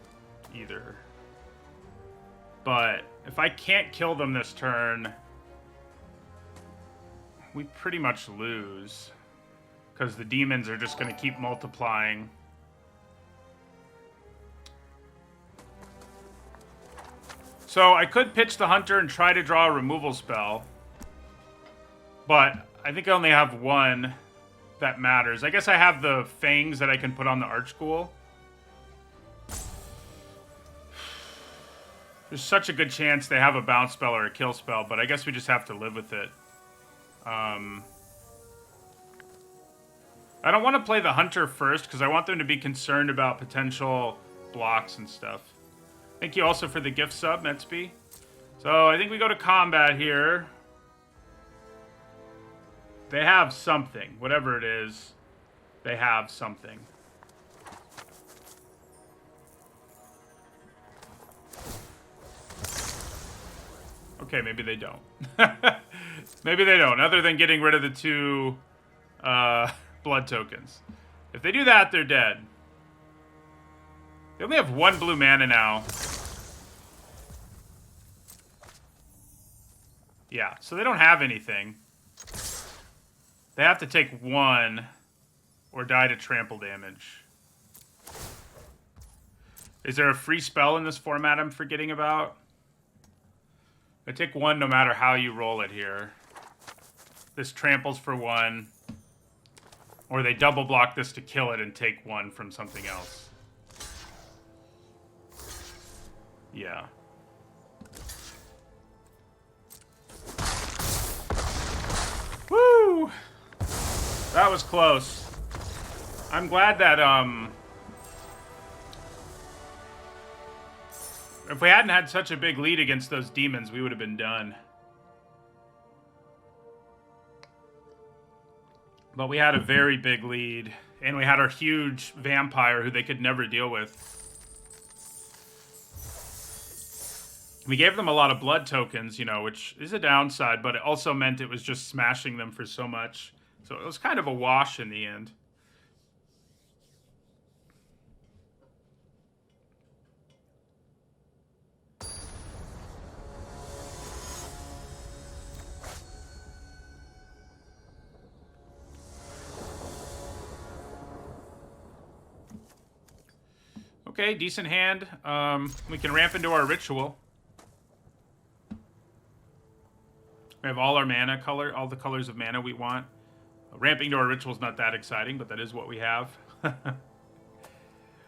either. But if I can't kill them this turn, we pretty much lose. Because the demons are just going to keep multiplying. So I could pitch the Hunter and try to draw a removal spell. But I think I only have 1 that matters. I guess I have the Fangs that I can put on the Archghoul. There's such a good chance they have a bounce spell or a kill spell, but I guess we just have to live with it. I don't want to play the Hunter first, because I want them to be concerned about potential blocks and stuff. Thank you also for the gift sub, Metsby. So I think we go to combat here. They have something. Whatever it is, they have something. Okay, maybe they don't. Maybe they don't, other than getting rid of the 2 blood tokens. If they do that, they're dead. They only have 1 blue mana now. Yeah, so they don't have anything. They have to take 1 or die to trample damage. Is there a free spell in this format I'm forgetting about? I take 1 no matter how you roll it here. This tramples for 1. Or they double block this to kill it and take 1 from something else. Yeah. Woo! That was close. I'm glad that, if we hadn't had such a big lead against those demons, we would have been done. But we had a very big lead. And we had our huge vampire who they could never deal with. We gave them a lot of blood tokens, you know, which is a downside, but it also meant it was just smashing them for so much. So it was kind of a wash in the end. Okay, decent hand. We can ramp into our ritual. We have all our mana color, all the colors of mana we want. Ramping to our ritual is not that exciting, but that is what we have.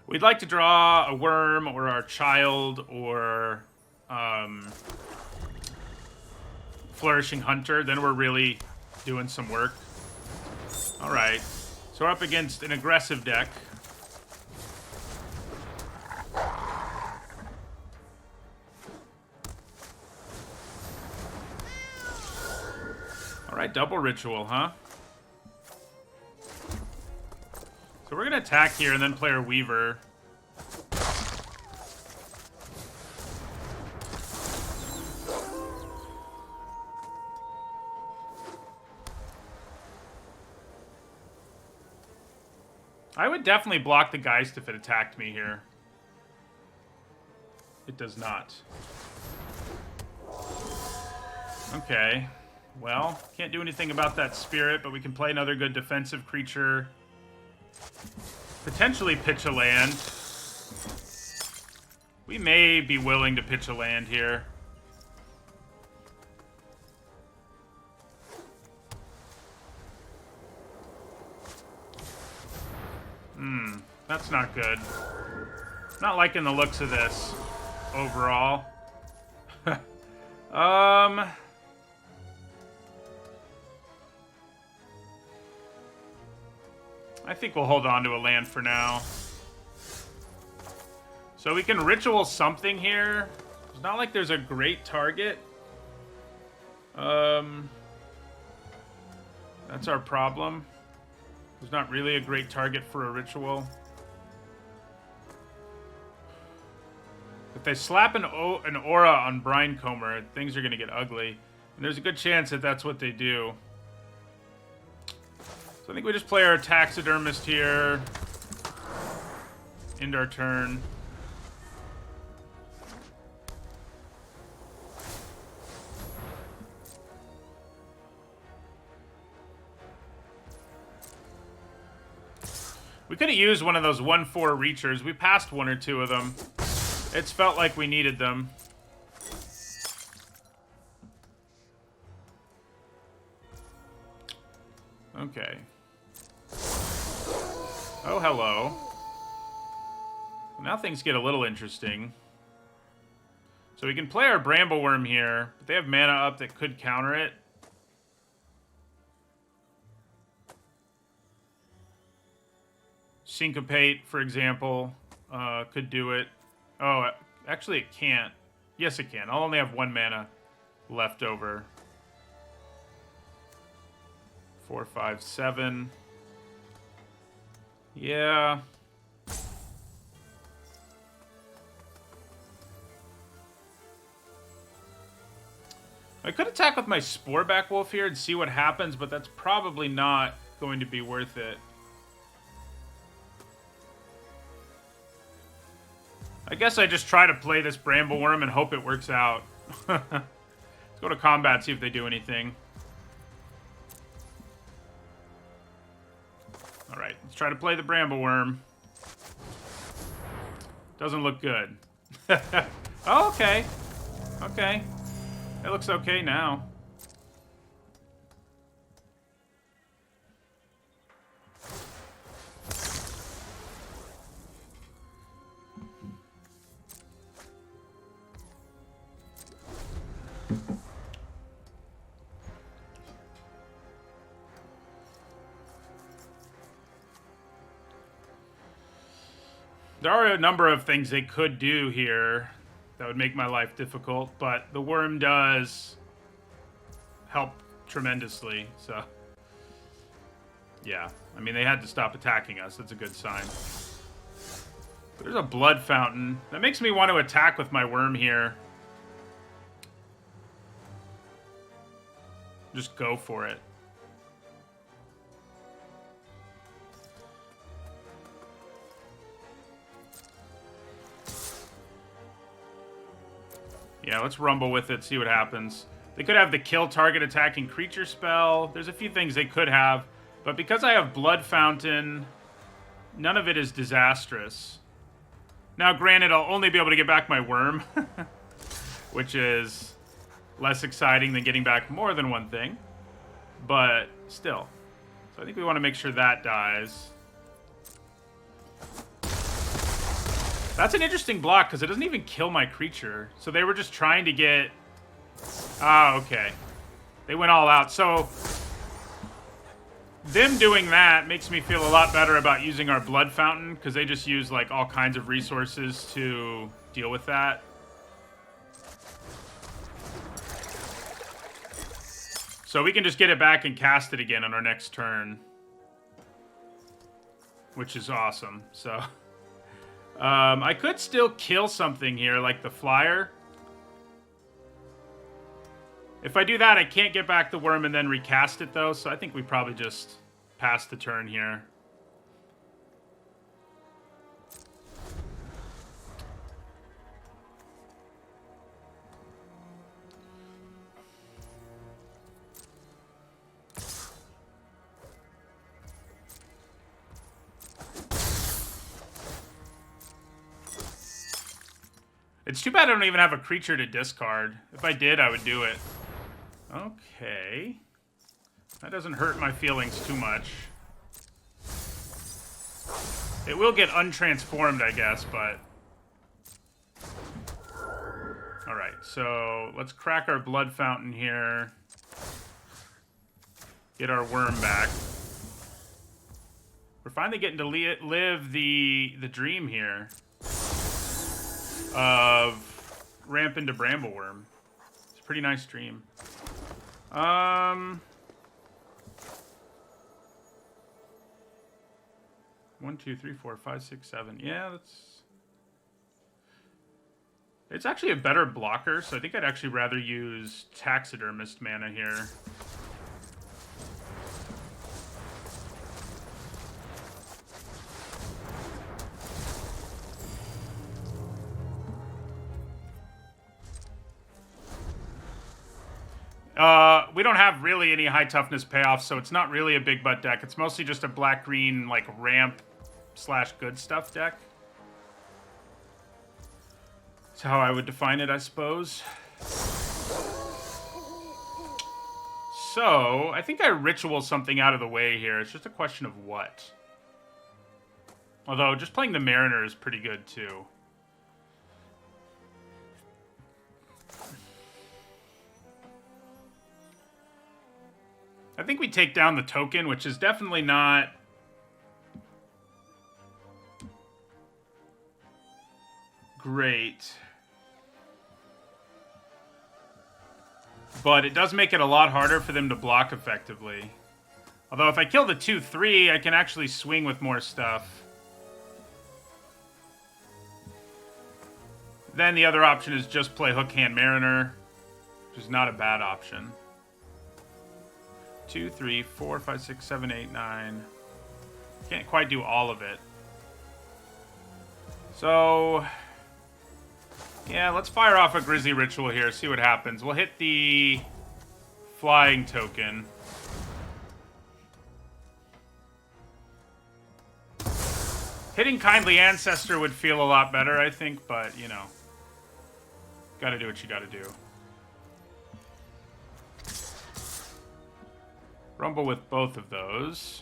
We'd like to draw a worm or our child or flourishing hunter. Then we're really doing some work. All right, so we're up against an aggressive deck. All right, double ritual, huh? So we're going to attack here and then play our Weaver. I would definitely block the Geist if it attacked me here. It does not. Okay. Well, can't do anything about that spirit, but we can play another good defensive creature. Potentially pitch a land. We may be willing to pitch a land here. That's not good. Not liking the looks of this overall. I think we'll hold on to a land for now. So we can ritual something here. It's not like there's a great target. That's our problem. There's not really a great target for a ritual. If they slap an aura on Brinecomber, things are going to get ugly. And there's a good chance that that's what they do. So I think we just play our Taxidermist here. End our turn. We could have used one of those 1/4 reachers. We passed one or two of them. It's felt like we needed them. Okay. Oh, hello. Now things get a little interesting. So we can play our Brambleworm here, but they have mana up that could counter it. Syncopate, for example, could do it. Oh, actually it can't. Yes, it can. I'll only have 1 mana left over. 4, 5, 7. Yeah. I could attack with my Sporeback Wolf here and see what happens, but that's probably not going to be worth it. I guess I just try to play this Brambleworm and hope it works out. Let's go to combat, see if they do anything. Alright, let's try to play the Brambleworm. Doesn't look good. Oh, okay. Okay. It looks okay now. There are a number of things they could do here that would make my life difficult, but the worm does help tremendously, so... Yeah, I mean, they had to stop attacking us. That's a good sign. There's a Blood Fountain. That makes me want to attack with my worm here. Just go for it. Yeah, let's rumble with it, see what happens. They could have the kill target attacking creature spell. There's a few things they could have. But because I have Blood Fountain, none of it is disastrous. Now, granted, I'll only be able to get back my worm. Which is less exciting than getting back more than one thing. But still. So I think we want to make sure that dies. That's an interesting block, because it doesn't even kill my creature. So they were just trying to get... Ah, okay. They went all out. So them doing that makes me feel a lot better about using our Blood Fountain, because they just use like all kinds of resources to deal with that. So we can just get it back and cast it again on our next turn. Which is awesome, so... I could still kill something here, like the flyer. If I do that, I can't get back the worm and then recast it, though, so I think we probably just pass the turn here. It's too bad I don't even have a creature to discard. If I did, I would do it. Okay. That doesn't hurt my feelings too much. It will get untransformed, I guess, but... Alright, so let's crack our Blood Fountain here. Get our worm back. We're finally getting to live the dream here of ramp into Brambleworm. It's a pretty nice dream. 1, 2, 3, 4, 5, 6, 7. Yeah, that's... It's actually a better blocker, so I think I'd actually rather use Taxidermist mana here. We don't have really any high toughness payoffs, so it's not really a big butt deck. It's mostly just a black-green, like, ramp / good stuff deck. That's how I would define it, I suppose. So, I think I ritual something out of the way here. It's just a question of what. Although, just playing the Mariner is pretty good, too. I think we take down the token, which is definitely not... great. But it does make it a lot harder for them to block effectively. Although if I kill the 2/3, I can actually swing with more stuff. Then the other option is just play Hook Hand Mariner, which is not a bad option. 2, 3, 4, 5, 6, 7, 8, 9. Can't quite do all of it. So... yeah, let's fire off a Grizzly Ritual here, see what happens. We'll hit the flying token. Hitting Kindly Ancestor would feel a lot better, I think, but, you know. Gotta do what you gotta do. Rumble with both of those.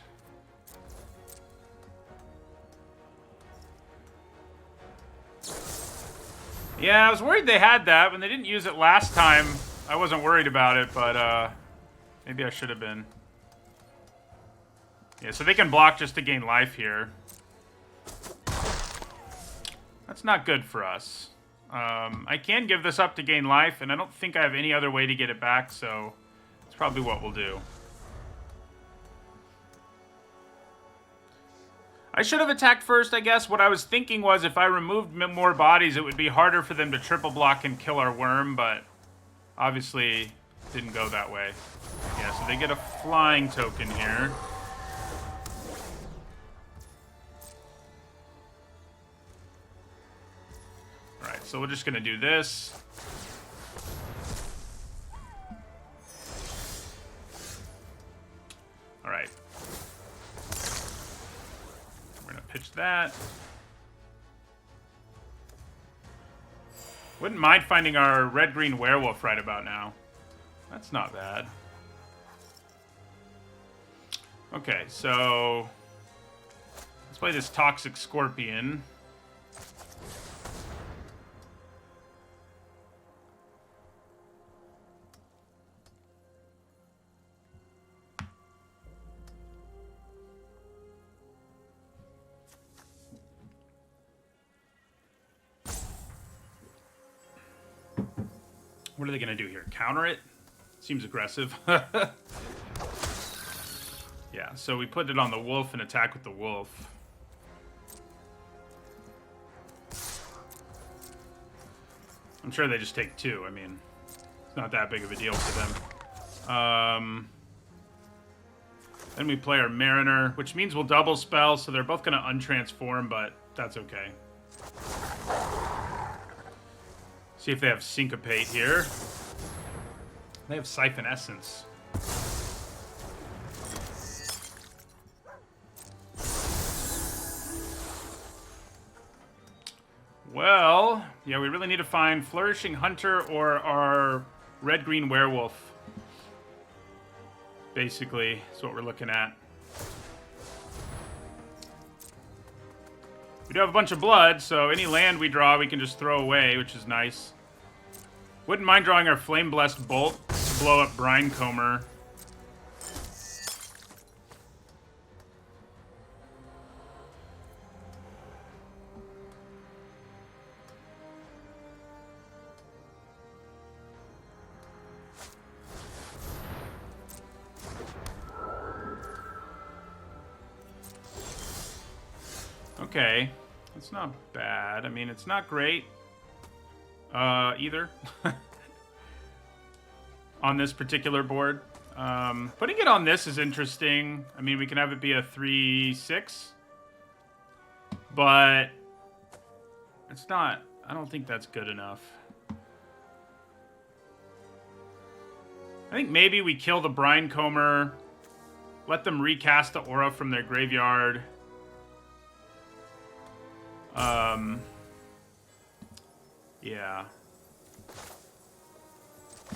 Yeah, I was worried they had that. When they didn't use it last time, I wasn't worried about it, but maybe I should have been. Yeah, so they can block just to gain life here. That's not good for us. I can give this up to gain life, and I don't think I have any other way to get it back, so that's probably what we'll do. I should have attacked first, I guess. What I was thinking was if I removed more bodies, it would be harder for them to triple block and kill our worm, but obviously didn't go that way. Yeah, so they get a flying token here. Alright, so we're just going to do this. Alright. Pitch that. Wouldn't mind finding our red-green werewolf right about now. That's not bad. Okay, so let's play this Toxic Scorpion. What are they going to do here? Counter it? Seems aggressive. Yeah, so we put it on the wolf and attack with the wolf. I'm sure they just take 2. I mean, it's not that big of a deal for them. Then we play our Mariner, which means we'll double spell, so they're both going to untransform, but that's okay. See if they have Syncopate here. They have Siphon Essence. Well, yeah, we really need to find Flourishing Hunter or our red-green werewolf. Basically, is what we're looking at. We do have a bunch of blood, so any land we draw we can just throw away, which is nice. Wouldn't mind drawing our Flame Blessed Bolt to blow up Brinecomber. Okay. It's not bad. I mean, it's not great. Either. On this particular board. Putting it on this is interesting. I mean, we can have it be a 3-6. But it's not... I don't think that's good enough. I think maybe we kill the Brinecomber, let them recast the aura from their graveyard. Yeah.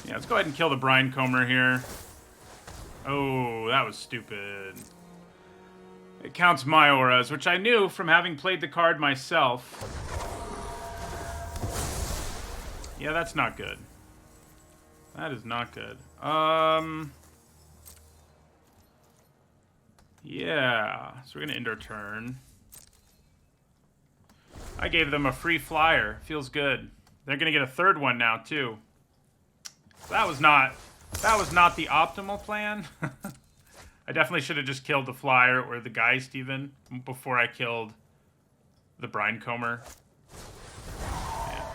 Yeah, let's go ahead and kill the Brinecomber here. Oh, that was stupid. It counts my auras, which I knew from having played the card myself. Yeah, that's not good. That is not good. Yeah, so we're gonna end our turn. I gave them a free flyer. Feels good. They're gonna get a third one now too. That was not the optimal plan. I definitely should have just killed the flyer or the Geist even before I killed the Brinecomber. Yeah.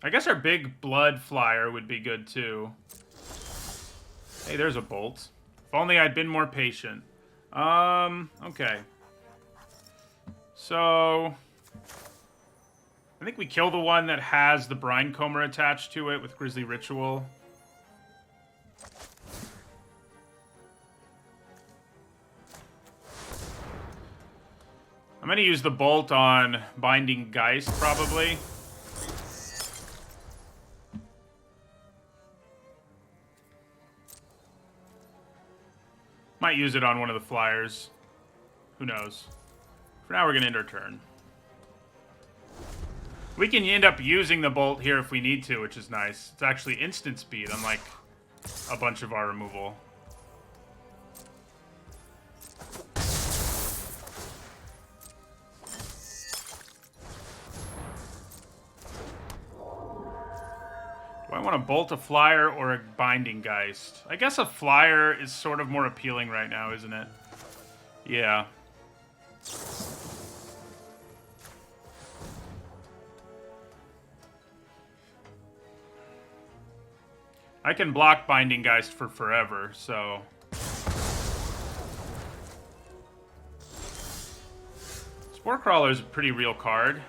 I guess our big blood flyer would be good too. Hey, there's a bolt. If only I'd been more patient. Okay. So I think we kill the one that has the Brinecomber attached to it with Grisly Ritual. I'm gonna use the bolt on Binding Geist, probably. Might use it on one of the flyers. Who knows? For now, we're going to end our turn. We can end up using the bolt here if we need to, which is nice. It's actually instant speed, unlike a bunch of our removal. Do I want to bolt a flyer or a Binding Geist? I guess a flyer is sort of more appealing right now, isn't it? Yeah. I can block Binding Geist for forever, so... Spore Crawler is a pretty real card.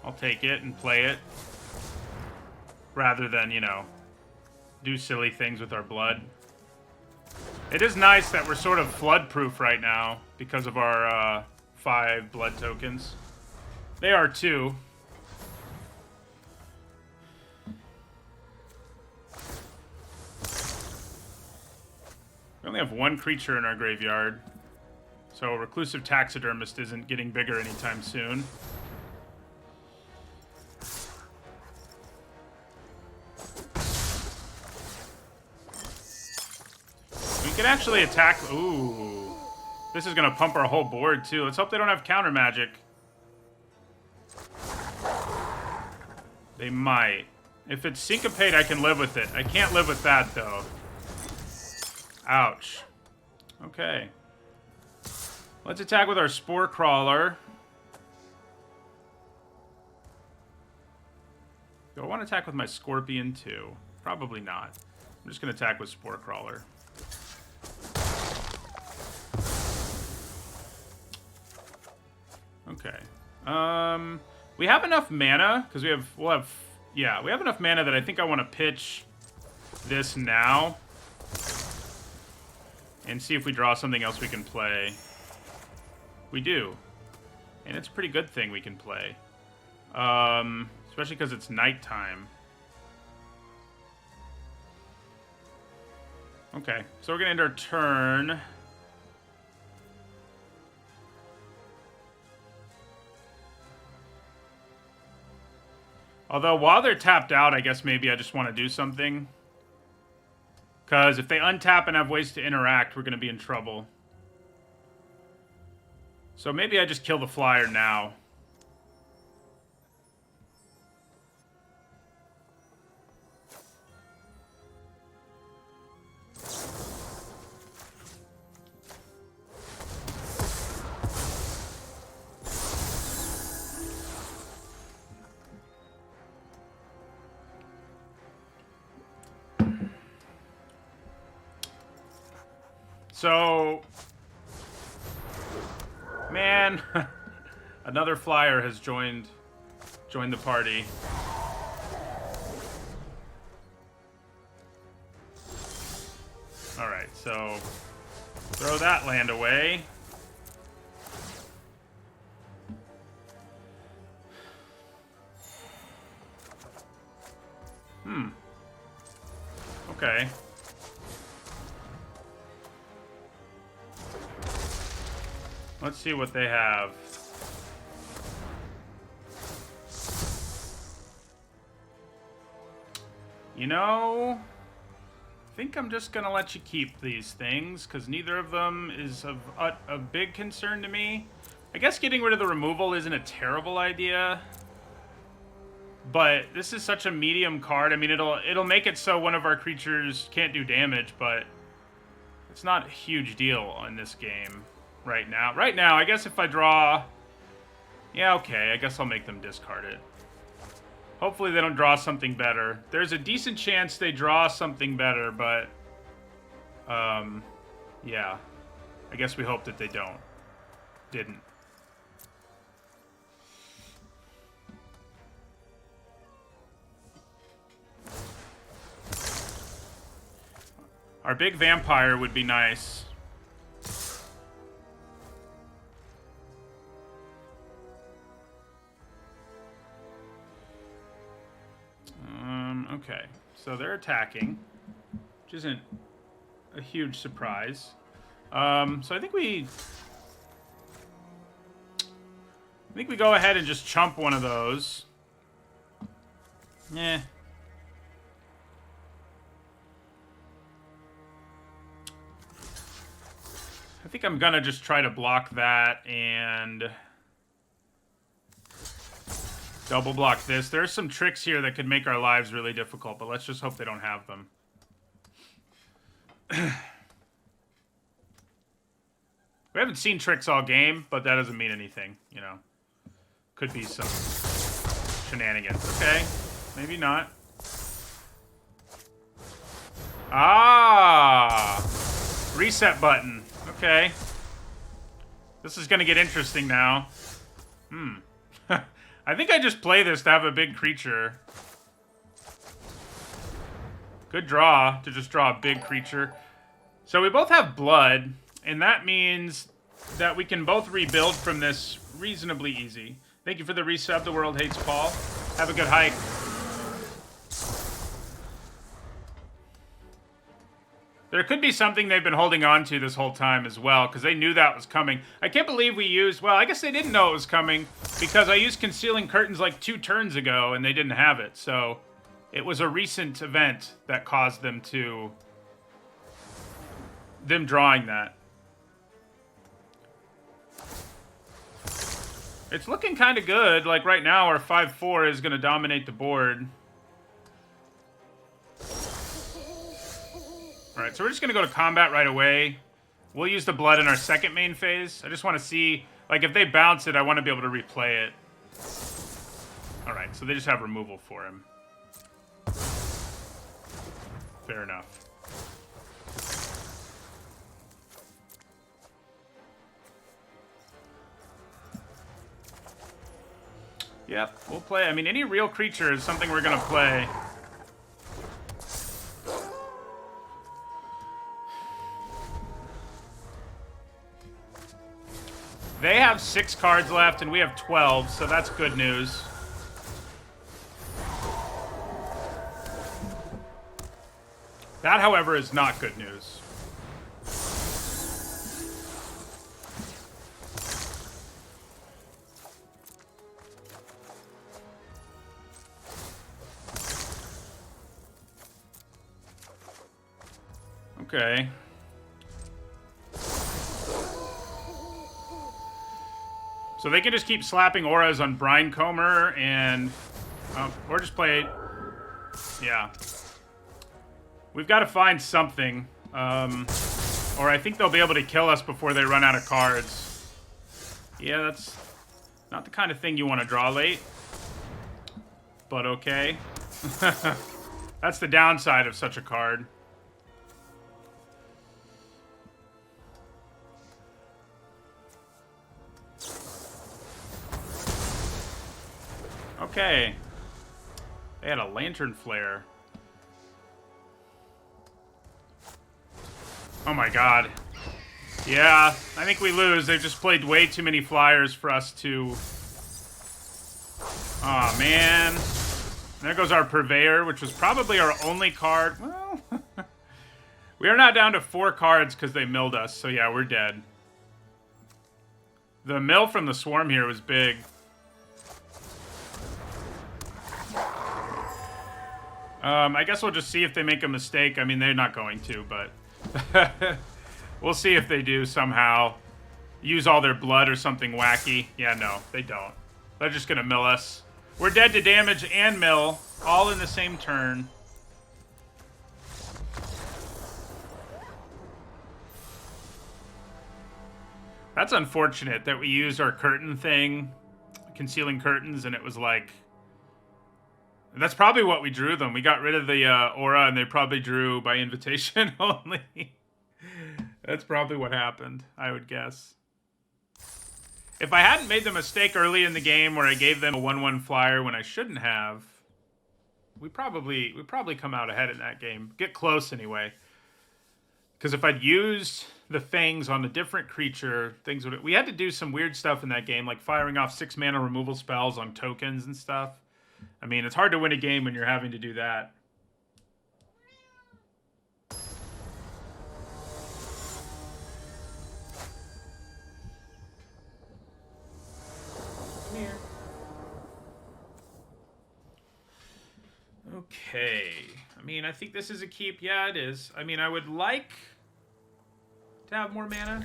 I'll take it and play it. Rather than, you know, do silly things with our blood. It is nice that we're sort of flood-proof right now because of our 5 blood tokens. They are too. We only have 1 creature in our graveyard, so Reclusive Taxidermist isn't getting bigger anytime soon. We can actually attack... Ooh. This is going to pump our whole board, too. Let's hope they don't have counter magic. They might. If it's Syncopate, I can live with it. I can't live with that, though. Ouch. Okay. Let's attack with our Spore Crawler. Do I want to attack with my Scorpion, too? Probably not. I'm just going to attack with Spore Crawler. Okay. We have enough mana because we have enough mana that I think I want to pitch this now and see if we draw something else we can play. We do, and it's a pretty good thing we can play, especially because it's nighttime. Okay, so we're gonna end our turn. Although, while they're tapped out, I guess maybe I just want to do something. Because if they untap and have ways to interact, we're going to be in trouble. So maybe I just kill the flyer now. So, man, another flyer has joined the party. All right, so throw that land away. Okay. Let's see what they have. You know, I think I'm just gonna let you keep these things, because neither of them is of a big concern to me. I guess getting rid of the removal isn't a terrible idea, but this is such a medium card. I mean, it'll make it so one of our creatures can't do damage, but it's not a huge deal in this game right now. Right now, I guess if I draw... Yeah, okay, I guess I'll make them discard it. Hopefully they don't draw something better. There's a decent chance they draw something better, but... yeah. I guess we hope that they don't. Didn't. Our big vampire would be nice. Okay, so they're attacking, which isn't a huge surprise. So I think we go ahead and just chump one of those. Yeah. I think I'm gonna just try to block that and double block this. There's some tricks here that could make our lives really difficult, but let's just hope they don't have them. We haven't seen tricks all game, but that doesn't mean anything, you know. Could be some shenanigans. Okay, maybe not. Ah! Reset button. Okay. This is gonna get interesting now. I think I just play this to have a big creature. Good draw to just draw a big creature. So we both have blood, and that means that we can both rebuild from this reasonably easy. Thank you for the resub. The world hates Paul. Have a good hike. There could be something they've been holding on to this whole time as well, because they knew that was coming. I can't believe we used... Well, I guess they didn't know it was coming, because I used Concealing Curtains like 2 turns ago, and they didn't have it. So it was a recent event that caused them to... them drawing that. It's looking kind of good. Like, right now, our 5/4 is going to dominate the board. Alright, so we're just going to go to combat right away. We'll use the blood in our second main phase. I just want to see, like, if they bounce it, I want to be able to replay it. Alright, so they just have removal for him. Fair enough. Yep, we'll play. I mean, any real creature is something we're going to play. They have 6 cards left, and we have 12, so that's good news. That, however, is not good news. Okay. So they can just keep slapping auras on Brine Comer and... or just play... Yeah. We've got to find something. Or I think they'll be able to kill us before they run out of cards. Yeah, that's not the kind of thing you want to draw late. But okay. That's the downside of such a card. Okay. They had a Lantern Flare. Oh my god. Yeah, I think we lose. They've just played way too many flyers for us to... Aw, man. There goes our Purveyor, which was probably our only card. Well, we are now down to 4 cards because they milled us, so yeah, we're dead. The mill from the Swarm here was big. I guess we'll just see if they make a mistake. I mean, they're not going to, but... We'll see if they do somehow. Use all their blood or something wacky. Yeah, no, they don't. They're just gonna mill us. We're dead to damage and mill, all in the same turn. That's unfortunate that we used our curtain thing, concealing curtains, and it was like... That's probably what we drew them. We got rid of the aura, and they probably drew by invitation only. That's probably what happened, I would guess. If I hadn't made the mistake early in the game where I gave them a 1/1 flyer when I shouldn't have, we probably come out ahead in that game. Get close anyway. Because if I'd used the Fangs on a different creature, things would... We had to do some weird stuff in that game, like firing off 6 mana removal spells on tokens and stuff. I mean, it's hard to win a game when you're having to do that. Come here. Okay. I mean, I think this is a keep. Yeah, it is. I mean, I would like to have more mana,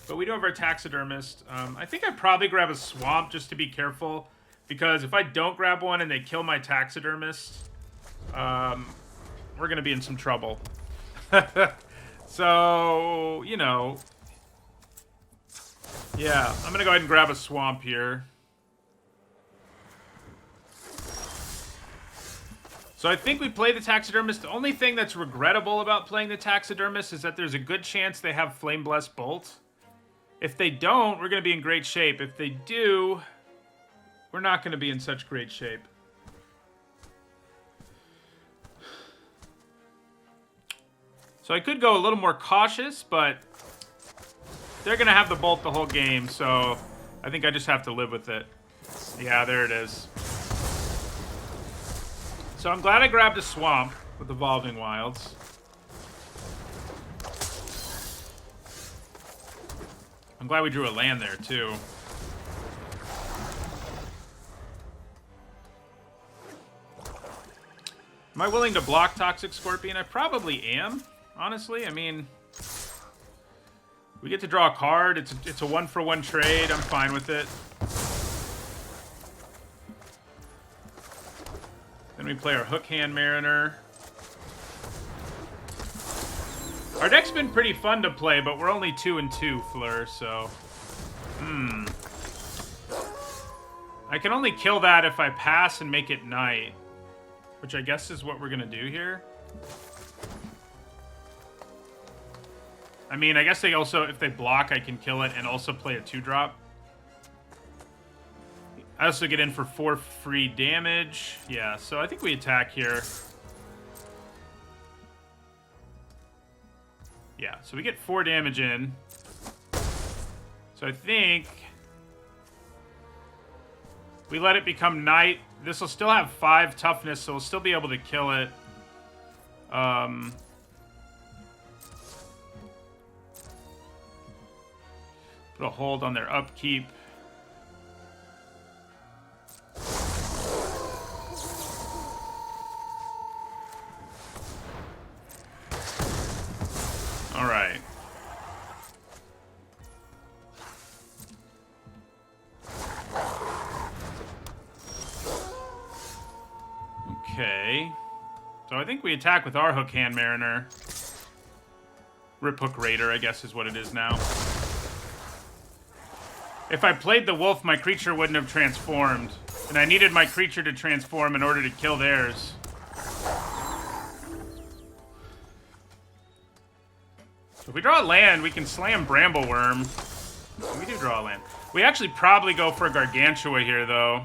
but we do have our Taxidermist. I think I'd probably grab a Swamp just to be careful. Because if I don't grab one and they kill my Taxidermist, we're going to be in some trouble. So, you know. Yeah, I'm going to go ahead and grab a Swamp here. So I think we play the Taxidermist. The only thing that's regrettable about playing the Taxidermist is that there's a good chance they have Flame Blessed Bolt. If they don't, we're going to be in great shape. If they do... We're not going to be in such great shape. So I could go a little more cautious, but they're going to have the bolt the whole game, so I think I just have to live with it. Yeah, there it is. So I'm glad I grabbed a Swamp with Evolving Wilds. I'm glad we drew a land there, too. Am I willing to block Toxic Scorpion? I probably am, honestly. I mean, we get to draw a card. It's a 1-for-1 trade. I'm fine with it. Then we play our Hook Hand Mariner. Our deck's been pretty fun to play, but we're only 2-2, Fleur, so... I can only kill that if I pass and make it night. Which I guess is what we're going to do here. I mean, I guess they also, if they block, I can kill it and also play a 2-drop. I also get in for 4 free damage. Yeah, so I think we attack here. Yeah, so we get 4 damage in. So I think... we let it become night. This will still have 5 toughness, so we'll still be able to kill it. Put a hold on their upkeep. All right. Okay. So I think we attack with our Hook Hand Mariner. Rip Hook Raider, I guess, is what it is now. If I played the wolf, my creature wouldn't have transformed. And I needed my creature to transform in order to kill theirs. If we draw a land, we can slam Brambleworm. We do draw a land. We actually probably go for a Gargantua here, though.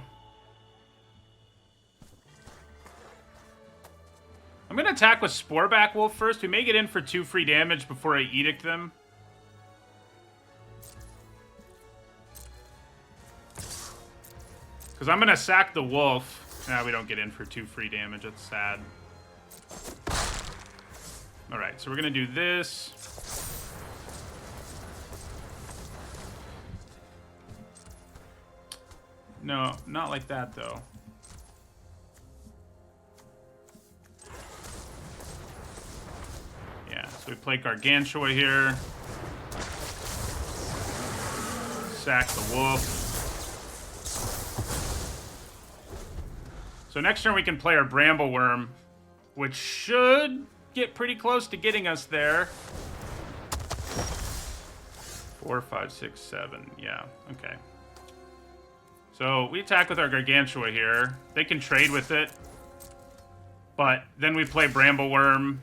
I'm going to attack with Sporeback Wolf first. We may get in for 2 free damage before I Edict them. Because I'm going to sack the wolf. Nah, we don't get in for 2 free damage. That's sad. Alright, so we're going to do this. No, not like that, though. Yeah, so we play Gargantua here. Sack the wolf. So next turn we can play our Brambleworm, which should get pretty close to getting us there. 4, 5, 6, 7. Yeah, okay. So we attack with our Gargantua here. They can trade with it. But then we play Brambleworm.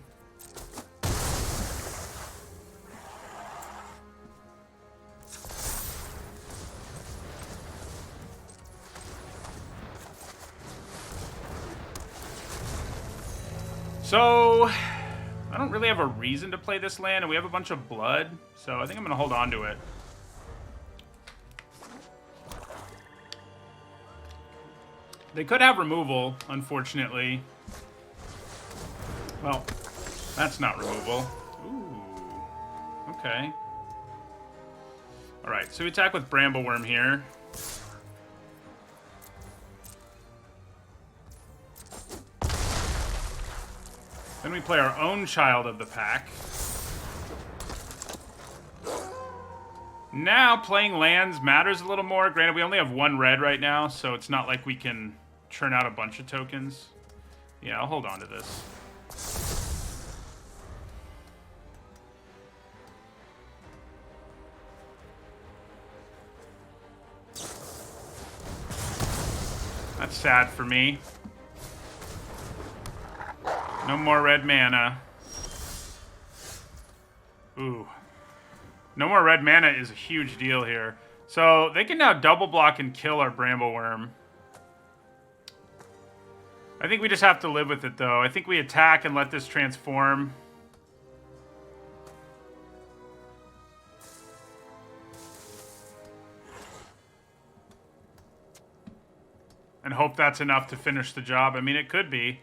So, I don't really have a reason to play this land, and we have a bunch of blood, so I think I'm going to hold on to it. They could have removal, unfortunately. Well, that's not removal. Ooh, okay. Alright, so we attack with Brambleworm here. Then we play our own Child of the Pack. Now, playing lands matters a little more. Granted, we only have 1 red right now, so it's not like we can churn out a bunch of tokens. Yeah, I'll hold on to this. That's sad for me. No more red mana. Ooh. No more red mana is a huge deal here. So they can now double block and kill our Brambleworm. I think we just have to live with it, though. I think we attack and let this transform. And hope that's enough to finish the job. I mean, it could be.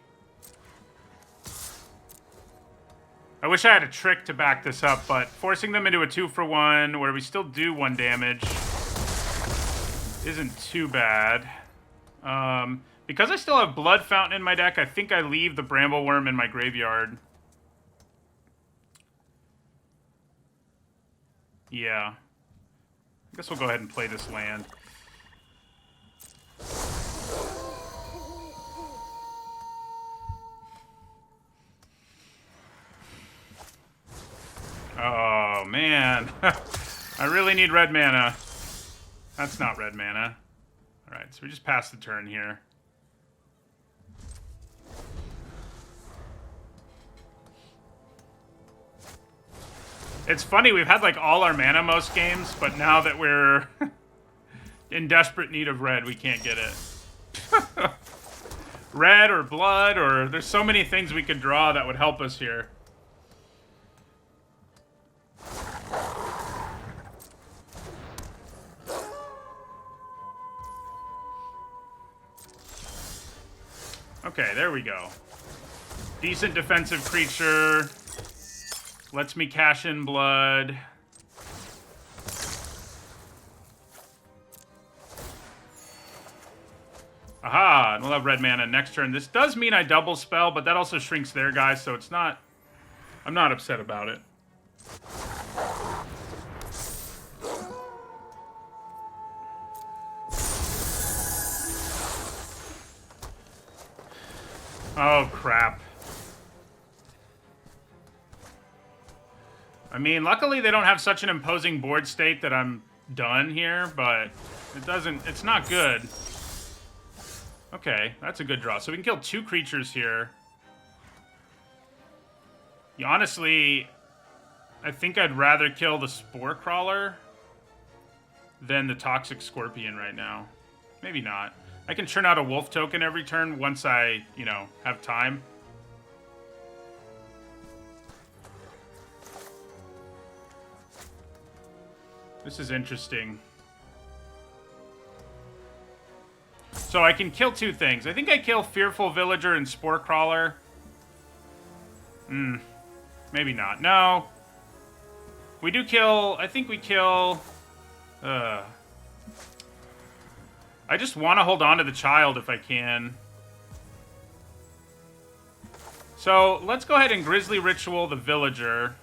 I wish I had a trick to back this up, but forcing them into a 2-for-1 where we still do 1 damage isn't too bad. Because I still have Blood Fountain in my deck, I think I leave the Brambleworm in my graveyard. Yeah. I guess we'll go ahead and play this land. Oh, man. I really need red mana. That's not red mana. Alright, so we just pass the turn here. It's funny, we've had like all our mana most games, but now that we're in desperate need of red, we can't get it. Red or blood, or there's so many things we could draw that would help us here. Okay, there we go. Decent defensive creature. Lets me cash in blood. Aha! And we'll have red mana next turn. This does mean I double spell, but that also shrinks their guys, so it's not... I'm not upset about it. Oh, crap. I mean, luckily they don't have such an imposing board state that I'm done here, but it's not good. Okay, that's a good draw. So we can kill 2 creatures here. Yeah, honestly, I think I'd rather kill the Spore Crawler than the Toxic Scorpion right now. Maybe not. I can churn out a wolf token every turn once I, have time. This is interesting. So I can kill 2 things. I think I kill Fearful Villager and Spore Crawler. Maybe not. No. We do kill... I think we kill... I just want to hold on to the child if I can. So let's go ahead and Grizzly Ritual the Villager.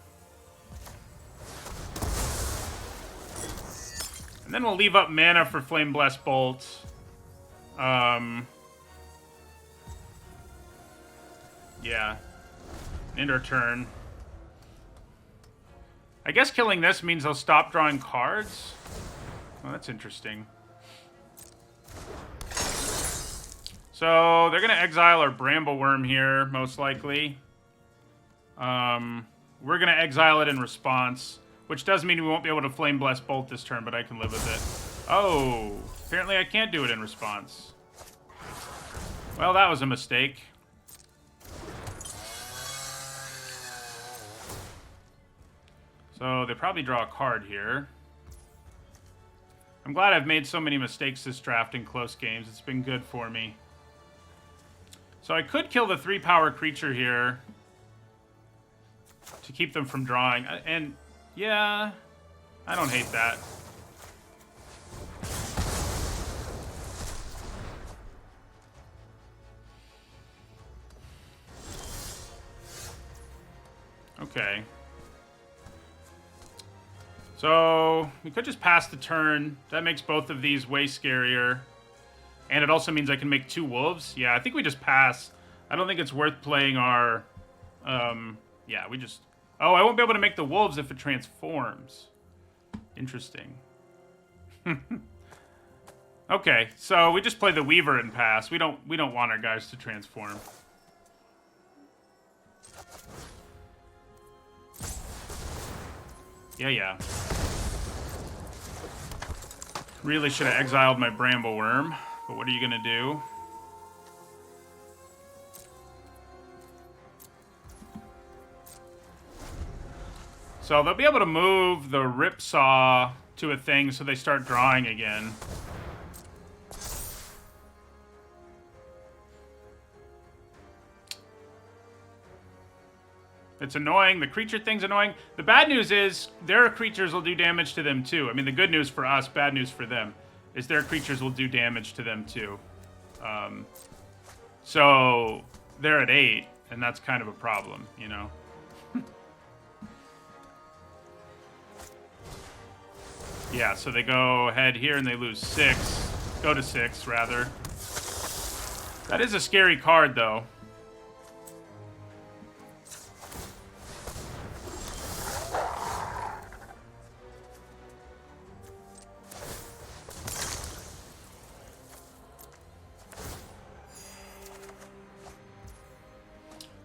And then we'll leave up mana for Flame Blast Bolt. Yeah. End our turn. I guess killing this means I'll stop drawing cards. Oh, that's interesting. So they're going to exile our Brambleworm here, most likely. We're going to exile it in response, which does mean we won't be able to Flame Blast Bolt this turn, but I can live with it. Oh, apparently I can't do it in response. Well, that was a mistake. So they probably draw a card here. I'm glad I've made so many mistakes this draft in close games. It's been good for me. So I could kill the 3-power creature here to keep them from drawing. And, yeah, I don't hate that. Okay. So we could just pass the turn. That makes both of these way scarier. And it also means I can make 2 wolves. Yeah, I think we just pass. I don't think it's worth playing our... yeah, we just... Oh, I won't be able to make the wolves if it transforms. Interesting. Okay, so we just play the Weaver and pass. We don't want our guys to transform. Yeah. Really should have exiled my Brambleworm, but what are you gonna do? So they'll be able to move the Ripsaw to a thing so they start drawing again. It's annoying. The creature thing's annoying. The bad news is their creatures will do damage to them too. I mean, the good news for us, bad news for them, is their creatures will do damage to them too. So they're at 8, and that's kind of a problem, you know? Yeah, so they go ahead here and they lose 6. Go to 6, rather. That is a scary card, though.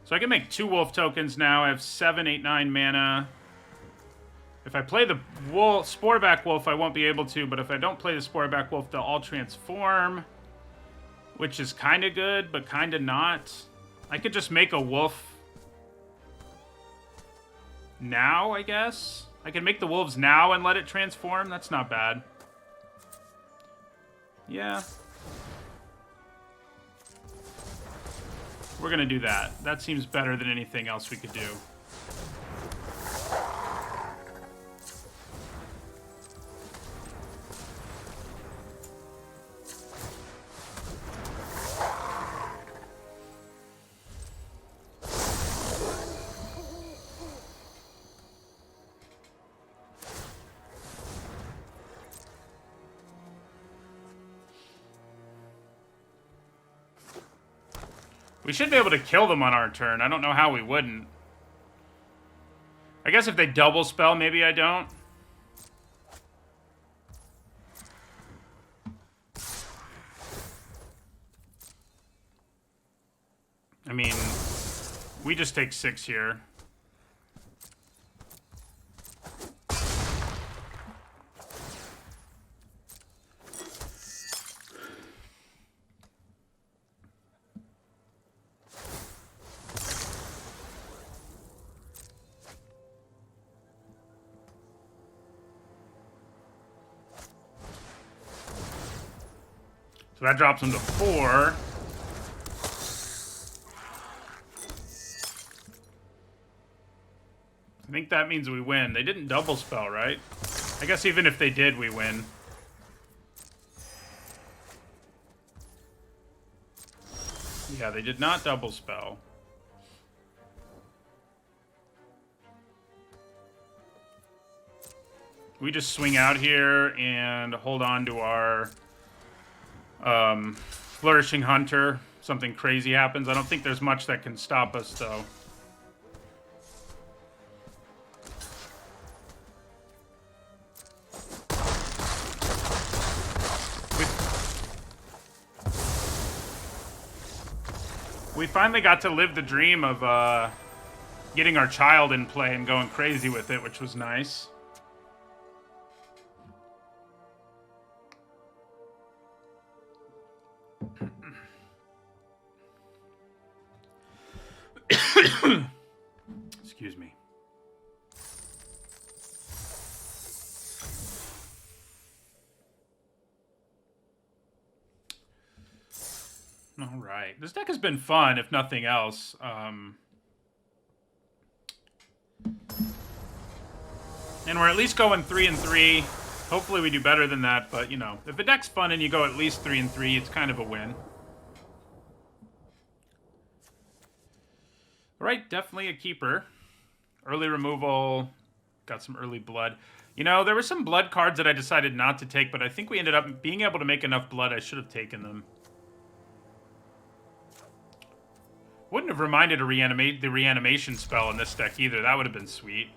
So I can make 2 wolf tokens now. I have 7, 8, 9 mana. If I play the Sporeback Wolf, I won't be able to, but if I don't play the Sporeback Wolf, they'll all transform, which is kind of good, but kind of not. I could just make a wolf now, I guess. I can make the wolves now and let it transform. That's not bad. Yeah. We're going to do that. That seems better than anything else we could do. We should be able to kill them on our turn. I don't know how we wouldn't. I guess if they double spell, maybe I don't. I mean, we just take 6 here. So that drops them to 4. I think that means we win. They didn't double spell, right? I guess even if they did, we win. Yeah, they did not double spell. We just swing out here and hold on to our Flourishing Hunter. Something crazy happens. I don't think there's much that can stop us, though. We finally got to live the dream of getting our child in play and going crazy with it, which was nice. Excuse me. All right. This deck has been fun, if nothing else. And we're at least going 3-3. Hopefully we do better than that, but, you know, if a deck's fun and you go at least 3-3, it's kind of a win. All right, definitely a keeper. Early removal. Got some early blood. You know, there were some blood cards that I decided not to take, but I think we ended up being able to make enough blood. I should have taken them. Wouldn't have reminded the reanimation spell in this deck either. That would have been sweet.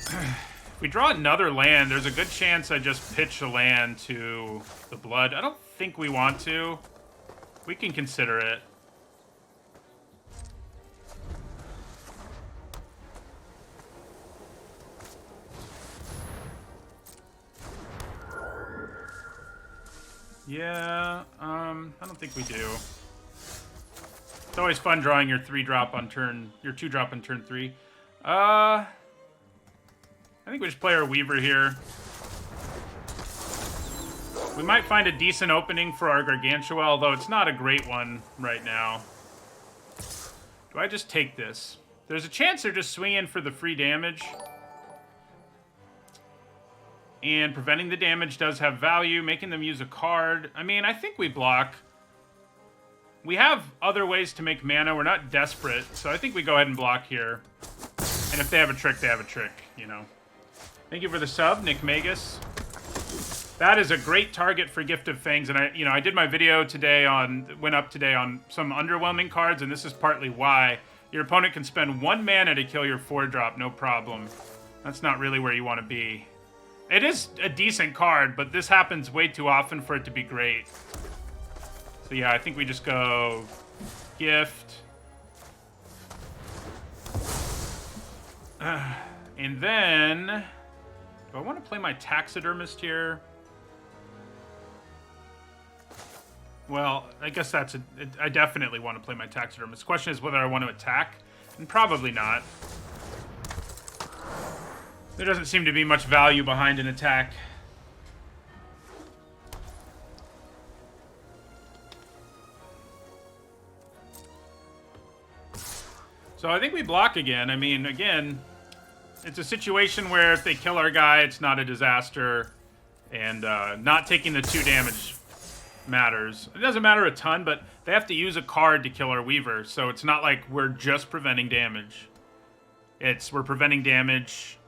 If we draw another land, there's a good chance I just pitch a land to the blood. I don't think we want to. We can consider it. Yeah, I don't think we do. It's always fun drawing your 3-drop on turn, your 2-drop on turn 3. I think we just play our Weaver here. We might find a decent opening for our Gargantua, although it's not a great one right now. Do I just take this? There's a chance they're just swinging for the free damage. And preventing the damage does have value, making them use a card. I mean, I think we block. We have other ways to make mana. We're not desperate, so I think we go ahead and block here. And if they have a trick, they have a trick, you know. Thank you for the sub, Nick Magus. That is a great target for Gift of Fangs, and I did my video today went up today on some underwhelming cards, and this is partly why. Your opponent can spend 1 mana to kill your 4-drop, no problem. That's not really where you want to be. It is a decent card, but this happens way too often for it to be great. So yeah, I think we just go Gift. And then, do I want to play my Taxidermist here? Well, I guess I definitely want to play my Taxidermist. The question is whether I want to attack, and probably not. There doesn't seem to be much value behind an attack. So I think we block again. I mean, again, it's a situation where if they kill our guy, it's not a disaster. And not taking the 2 damage matters. It doesn't matter a ton, but they have to use a card to kill our Weaver. So it's not like we're just preventing damage. We're preventing damage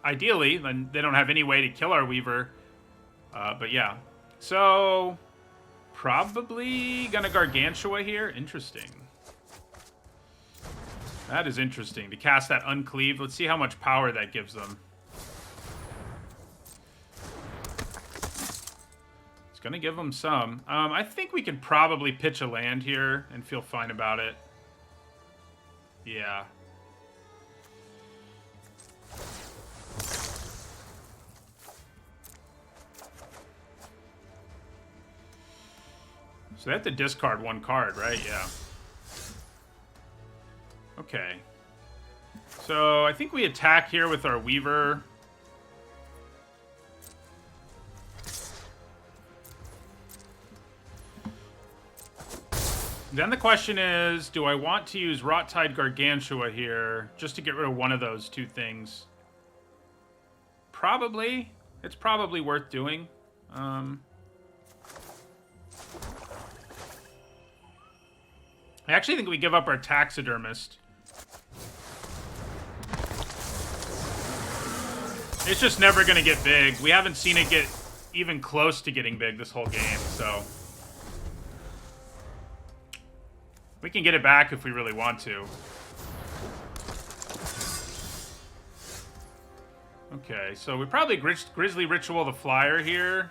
ideally, then they don't have any way to kill our Weaver. But yeah. So, probably gonna Gargantua here. Interesting. That is interesting. To cast that Uncleave. Let's see how much power that gives them. It's gonna give them some. I think we could probably pitch a land here and feel fine about it. Yeah. So they have to discard one card, right? Yeah. Okay. So I think we attack here with our Weaver. Then the question is, do I want to use Rot-Tide Gargantua here just to get rid of one of those two things? Probably. It's probably worth doing. I actually think we give up our Taxidermist. It's just never going to get big. We haven't seen it get even close to getting big this whole game, so... we can get it back if we really want to. Okay, so we probably Grizzly Ritual the Flyer here.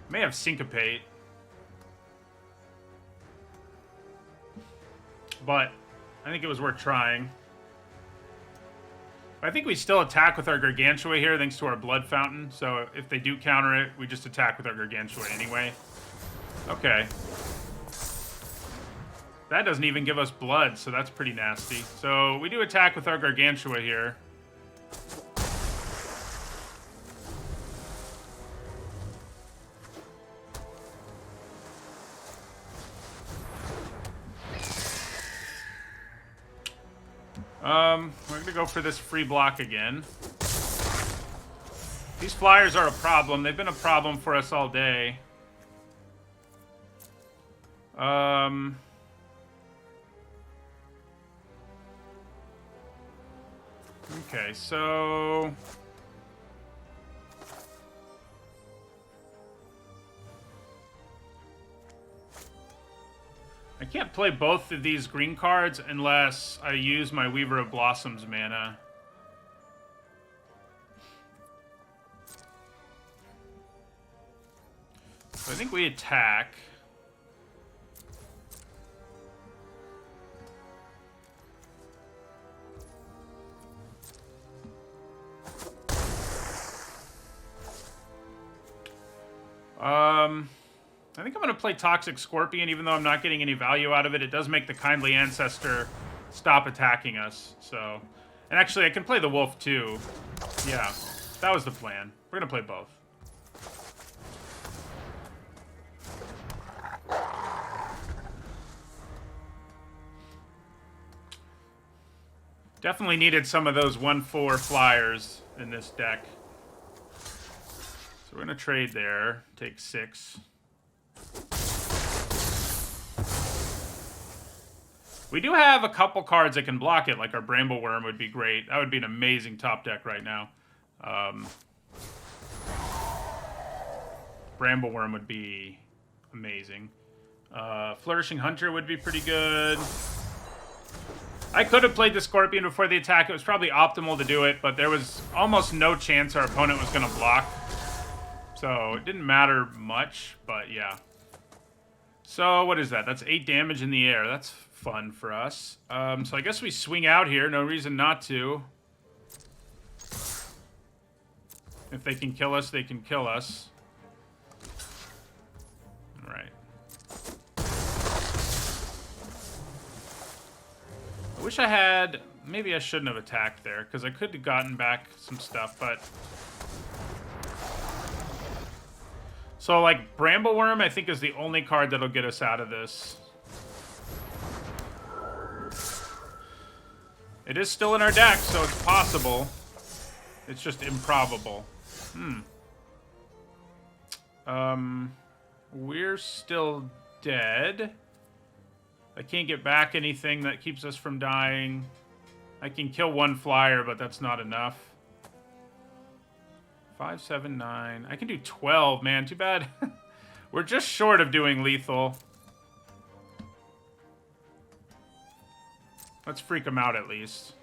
May have Syncopate. But I think it was worth trying. I think we still attack with our Gargantua here thanks to our Blood Fountain. So if they do counter it, we just attack with our Gargantua anyway. Okay. That doesn't even give us blood, so that's pretty nasty. So we do attack with our Gargantua here. We're gonna go for this free block again. These flyers are a problem. They've been a problem for us all day. Okay, so... I can't play both of these green cards unless I use my Weaver of Blossoms mana. So I think we attack. I think I'm going to play Toxic Scorpion, even though I'm not getting any value out of it. It does make the Kindly Ancestor stop attacking us, so... And actually, I can play the Wolf, too. Yeah, that was the plan. We're going to play both. Definitely needed some of those 1/4 flyers in this deck. So we're going to trade there. Take 6. We do have a couple cards that can block it, like our Brambleworm would be great. That would be an amazing top deck right now. Brambleworm would be amazing. Flourishing Hunter would be pretty good. I could have played the Scorpion before the attack. It was probably optimal to do it, but there was almost no chance our opponent was going to block. So it didn't matter much, but yeah. So what is that? That's 8 damage in the air. That's fun for us. So I guess we swing out here. No reason not to. If they can kill us, they can kill us. All right. I wish I had... Maybe I shouldn't have attacked there, because I could have gotten back some stuff, but... So, like, Brambleworm, I think, is the only card that'll get us out of this. It is still in our deck, so it's possible. It's just improbable. We're still dead. I can't get back anything that keeps us from dying. I can kill one flyer, but that's not enough. 5, 7, 9. I can do 12, man. Too bad. We're just short of doing lethal. Let's freak them out at least.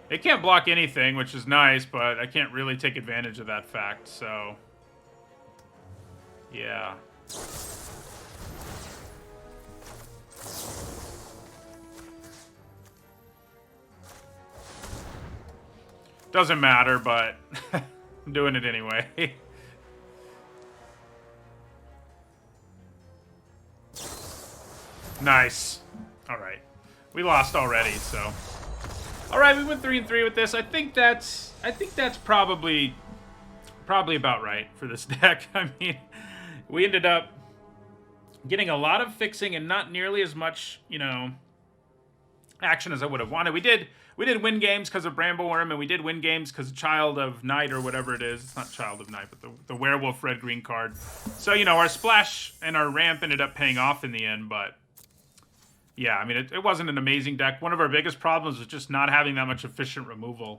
It can't block anything, which is nice, but I can't really take advantage of that fact, so... yeah. Doesn't matter, but I'm doing it anyway. Nice. Alright. We lost already, so... Alright, we went 3-3 with this. I think that's probably about right for this deck. I mean, we ended up getting a lot of fixing and not nearly as much, you know, action as I would have wanted. We did win games because of Brambleworm, and we did win games because of Child of Night or whatever it is. It's not Child of Night, but the Werewolf red-green card. So, you know, our splash and our ramp ended up paying off in the end, but yeah, I mean, it wasn't an amazing deck. One of our biggest problems was just not having that much efficient removal.